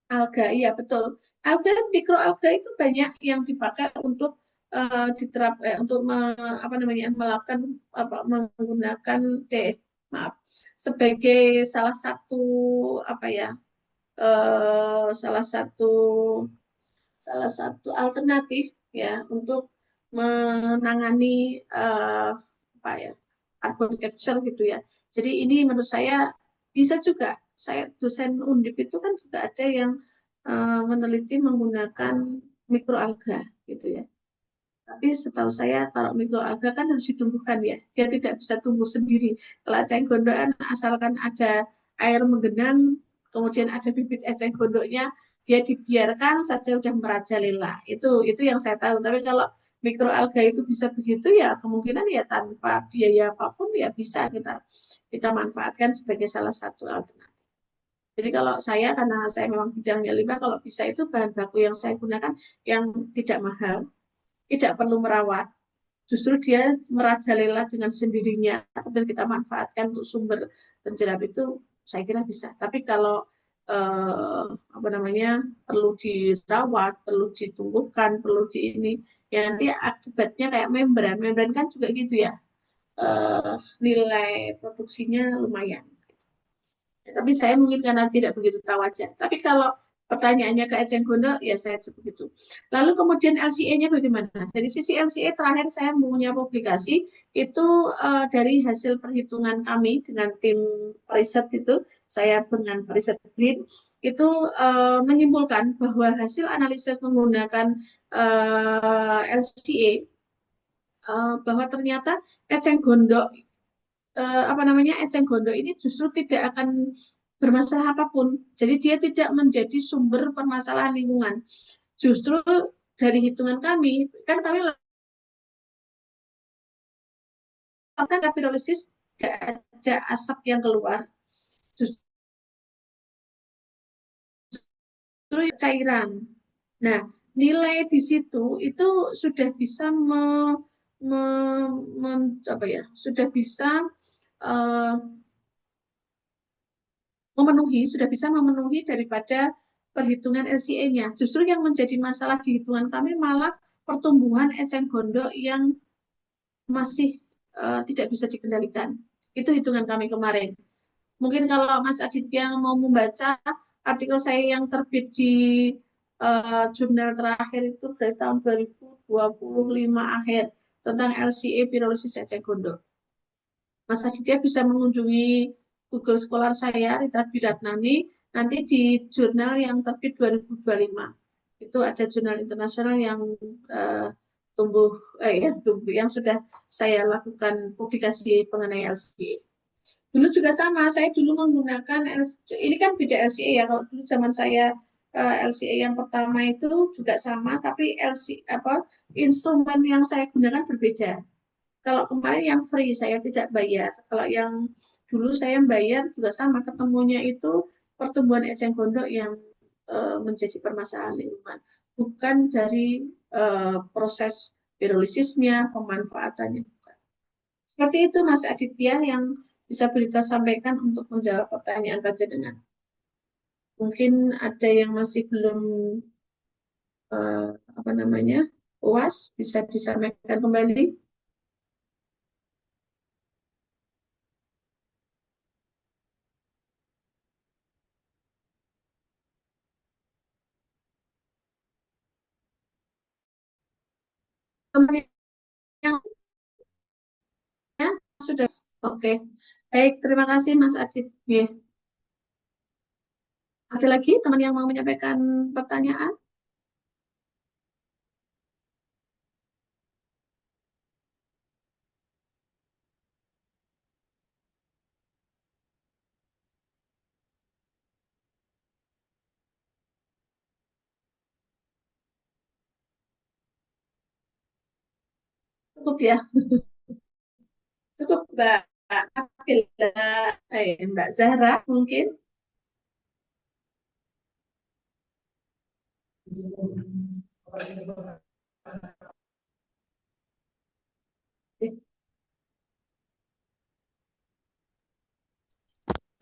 alga, iya betul. Alga, mikroalga itu banyak yang dipakai untuk melakukan menggunakan sebagai salah satu salah satu alternatif ya untuk menangani carbon capture gitu ya. Jadi ini menurut saya bisa juga. Saya dosen Undip itu kan juga ada yang meneliti menggunakan mikroalga gitu ya. Tapi setahu saya kalau mikroalga kan harus ditumbuhkan ya. Dia tidak bisa tumbuh sendiri. Kalau eceng gondokan asalkan ada air menggenang, kemudian ada bibit eceng gondoknya, dia dibiarkan saja udah merajalela. Itu yang saya tahu. Tapi kalau mikroalga itu bisa begitu ya kemungkinan ya tanpa biaya apapun ya bisa kita manfaatkan sebagai salah satu alternatif. Jadi kalau saya karena saya memang bidangnya limbah, kalau bisa itu bahan baku yang saya gunakan yang tidak mahal, tidak perlu merawat, justru dia merajalela dengan sendirinya dan kita manfaatkan untuk sumber penjerap itu saya kira bisa. Tapi kalau perlu dirawat, perlu ditumbuhkan, perlu di ini, ya nanti akibatnya kayak membran kan juga gitu ya, nilai produksinya lumayan. Tapi saya mungkin karena tidak begitu tahu aja. Tapi kalau pertanyaannya ke eceng gondok, ya saya sebut itu. Lalu kemudian LCA-nya bagaimana? Dari sisi LCA terakhir saya punya publikasi, itu dari hasil perhitungan kami dengan tim riset itu, saya dengan riset BRIN, itu menyimpulkan bahwa hasil analisis menggunakan LCA, bahwa ternyata eceng gondok eceng gondok ini justru tidak akan bermasalah apapun. Jadi dia tidak menjadi sumber permasalahan lingkungan. Justru dari hitungan kami, kan kami lakukan pirolisis, tidak ada asap yang keluar. Justru cairan. Nah, nilai di situ itu sudah bisa sudah bisa memenuhi daripada perhitungan LCA-nya. Justru yang menjadi masalah di hitungan kami malah pertumbuhan eceng gondok yang masih tidak bisa dikendalikan. Itu hitungan kami kemarin. Mungkin kalau Mas Aditya mau membaca artikel saya yang terbit di jurnal terakhir itu dari tahun 2025 akhir tentang LCA pirolisis eceng gondok. Mas Aditya bisa mengunjungi Google Scholar saya, Rita Biratnani, nanti di jurnal yang terbit 2025. Itu ada jurnal internasional yang tumbuh tumbuh yang sudah saya lakukan publikasi mengenai LCA. Dulu juga sama, saya dulu menggunakan ini kan beda LCA ya. Kalau dulu zaman saya LCA yang pertama itu juga sama, tapi instrumen yang saya gunakan berbeda. Kalau kemarin yang free saya tidak bayar. Kalau yang dulu saya bayar juga sama, ketemunya itu pertumbuhan eceng gondok yang menjadi permasalahan lingkungan, bukan dari proses pirolizisnya, pemanfaatannya. Seperti itu Mas Aditya yang bisa Berita sampaikan untuk menjawab pertanyaan panjenengan. Mungkin ada yang masih belum puas, bisa disampaikan kembali. Teman yang sudah oke. Baik, terima kasih Mas Adit. Ada lagi teman yang mau menyampaikan pertanyaan? Cukup ya? Cukup Mbak Apila, Mbak Zahra mungkin?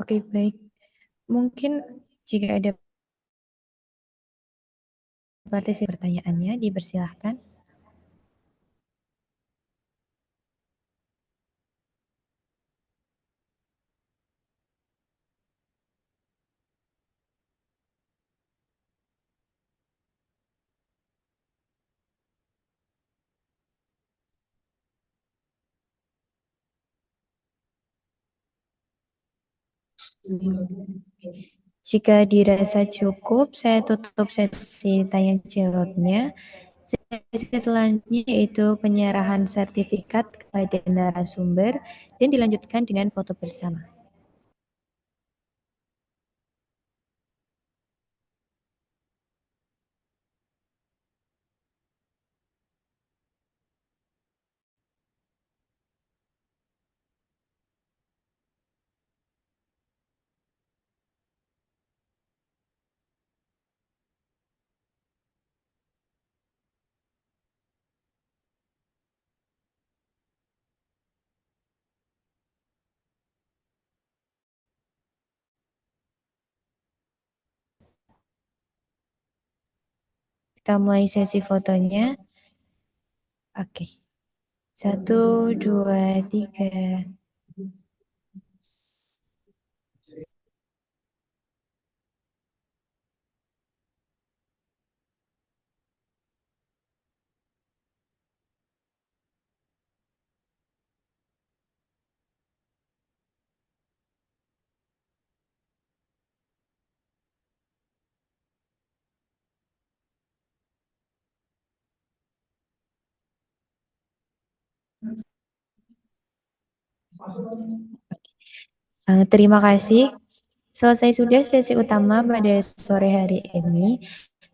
Oke, baik. Mungkin jika ada partisipasi pertanyaannya, dipersilahkan. Jika dirasa cukup, saya tutup sesi tanya jawabnya. Sesi selanjutnya yaitu penyerahan sertifikat kepada narasumber dan dilanjutkan dengan foto bersama. Kita mulai sesi fotonya. Oke. 1, 2, 3. Terima kasih. Selesai sudah sesi utama pada sore hari ini.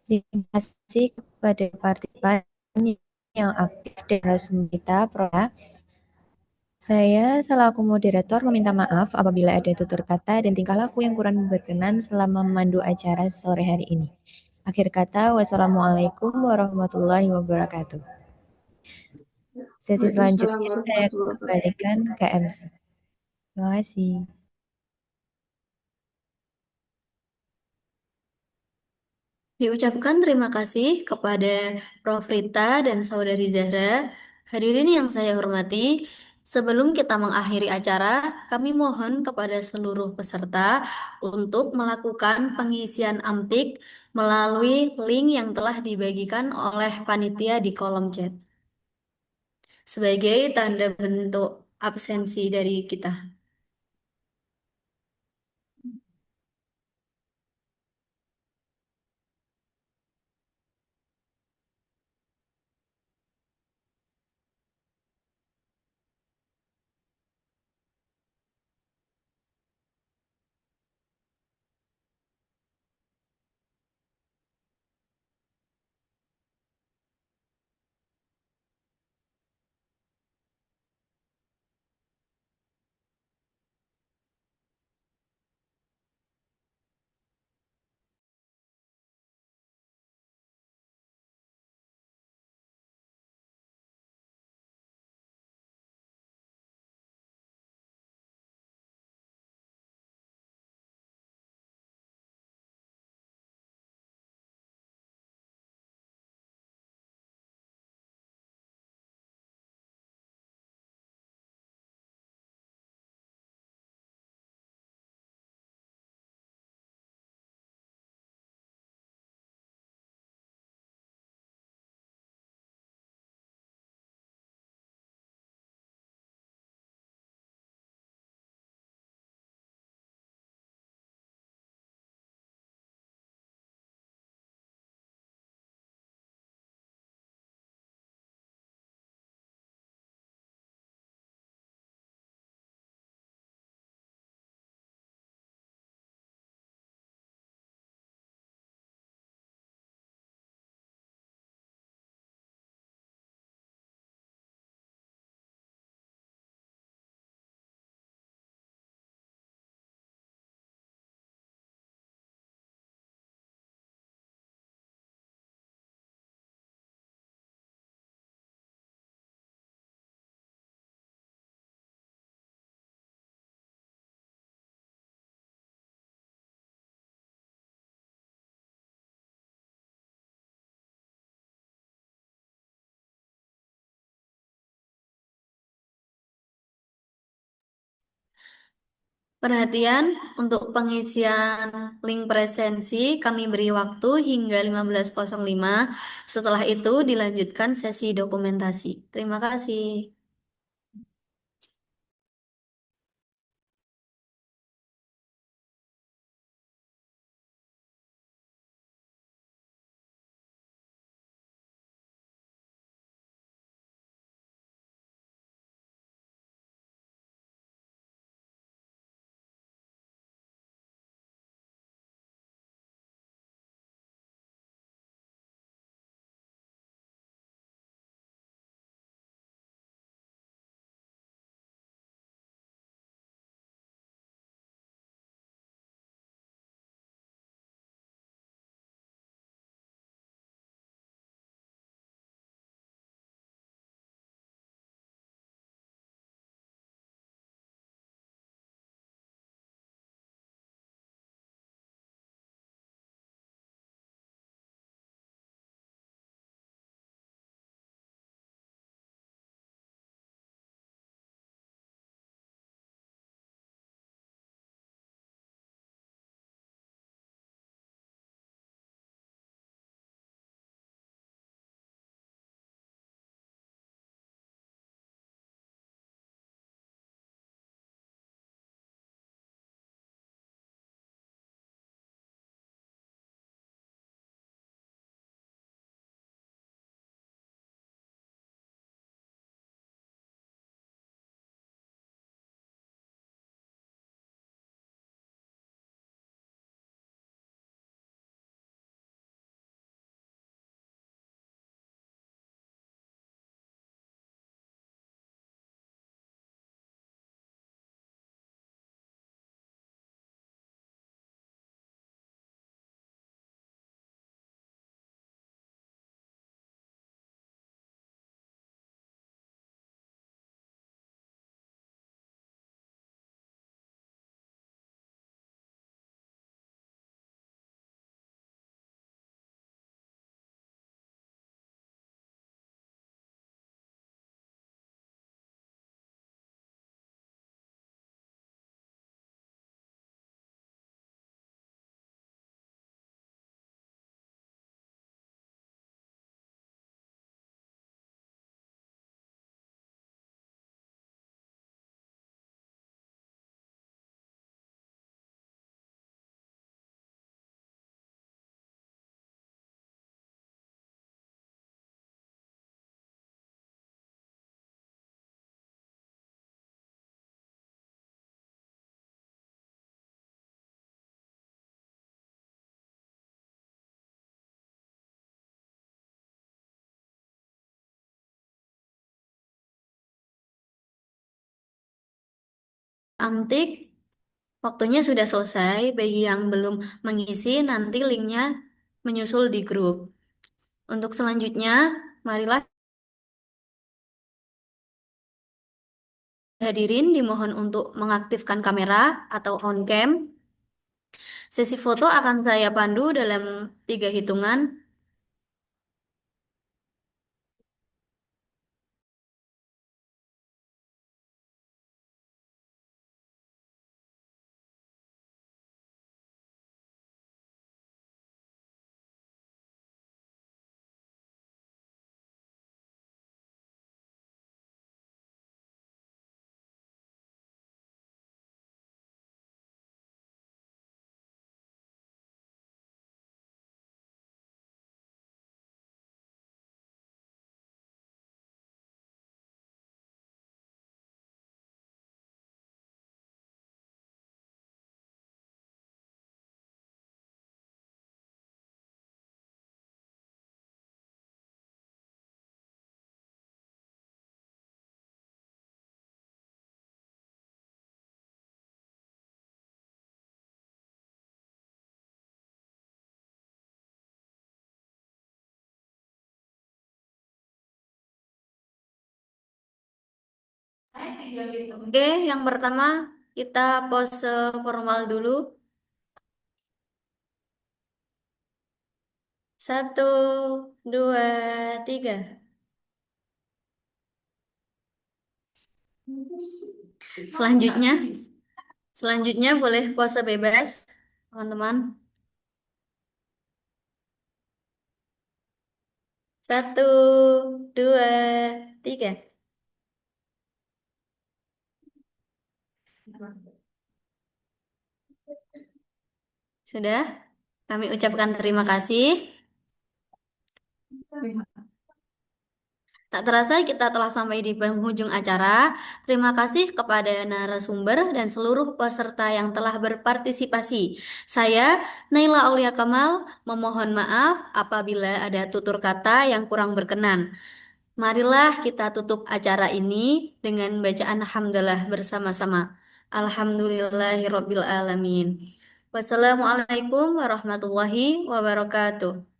Terima kasih kepada partisipan yang aktif dan narasumber kita, Prof. Saya selaku moderator meminta maaf apabila ada tutur kata dan tingkah laku yang kurang berkenan selama memandu acara sore hari ini. Akhir kata, wassalamualaikum warahmatullahi wabarakatuh. Sesi selanjutnya saya kembalikan ke MC. Terima kasih. Diucapkan terima kasih kepada Prof. Rita dan Saudari Zahra. Hadirin yang saya hormati, sebelum kita mengakhiri acara, kami mohon kepada seluruh peserta untuk melakukan pengisian Amtik melalui link yang telah dibagikan oleh panitia di kolom chat sebagai tanda bentuk absensi dari kita. Perhatian, untuk pengisian link presensi kami beri waktu hingga 15.05. Setelah itu dilanjutkan sesi dokumentasi. Terima kasih. Amtik, waktunya sudah selesai. Bagi yang belum mengisi, nanti linknya menyusul di grup. Untuk selanjutnya, marilah hadirin dimohon untuk mengaktifkan kamera atau on cam. Sesi foto akan saya pandu dalam 3 hitungan. Oke, yang pertama kita pose formal dulu. 1, 2, 3. Selanjutnya, Selanjutnya boleh puasa bebas, teman-teman. 1, 2, 3. Sudah? Kami ucapkan terima kasih. Tak terasa kita telah sampai di penghujung acara. Terima kasih kepada narasumber dan seluruh peserta yang telah berpartisipasi. Saya, Naila Aulia Kamal, memohon maaf apabila ada tutur kata yang kurang berkenan. Marilah kita tutup acara ini dengan bacaan hamdalah bersama-sama. Alhamdulillahirabbil alamin. Wassalamualaikum warahmatullahi wabarakatuh.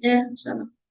Ya, salam.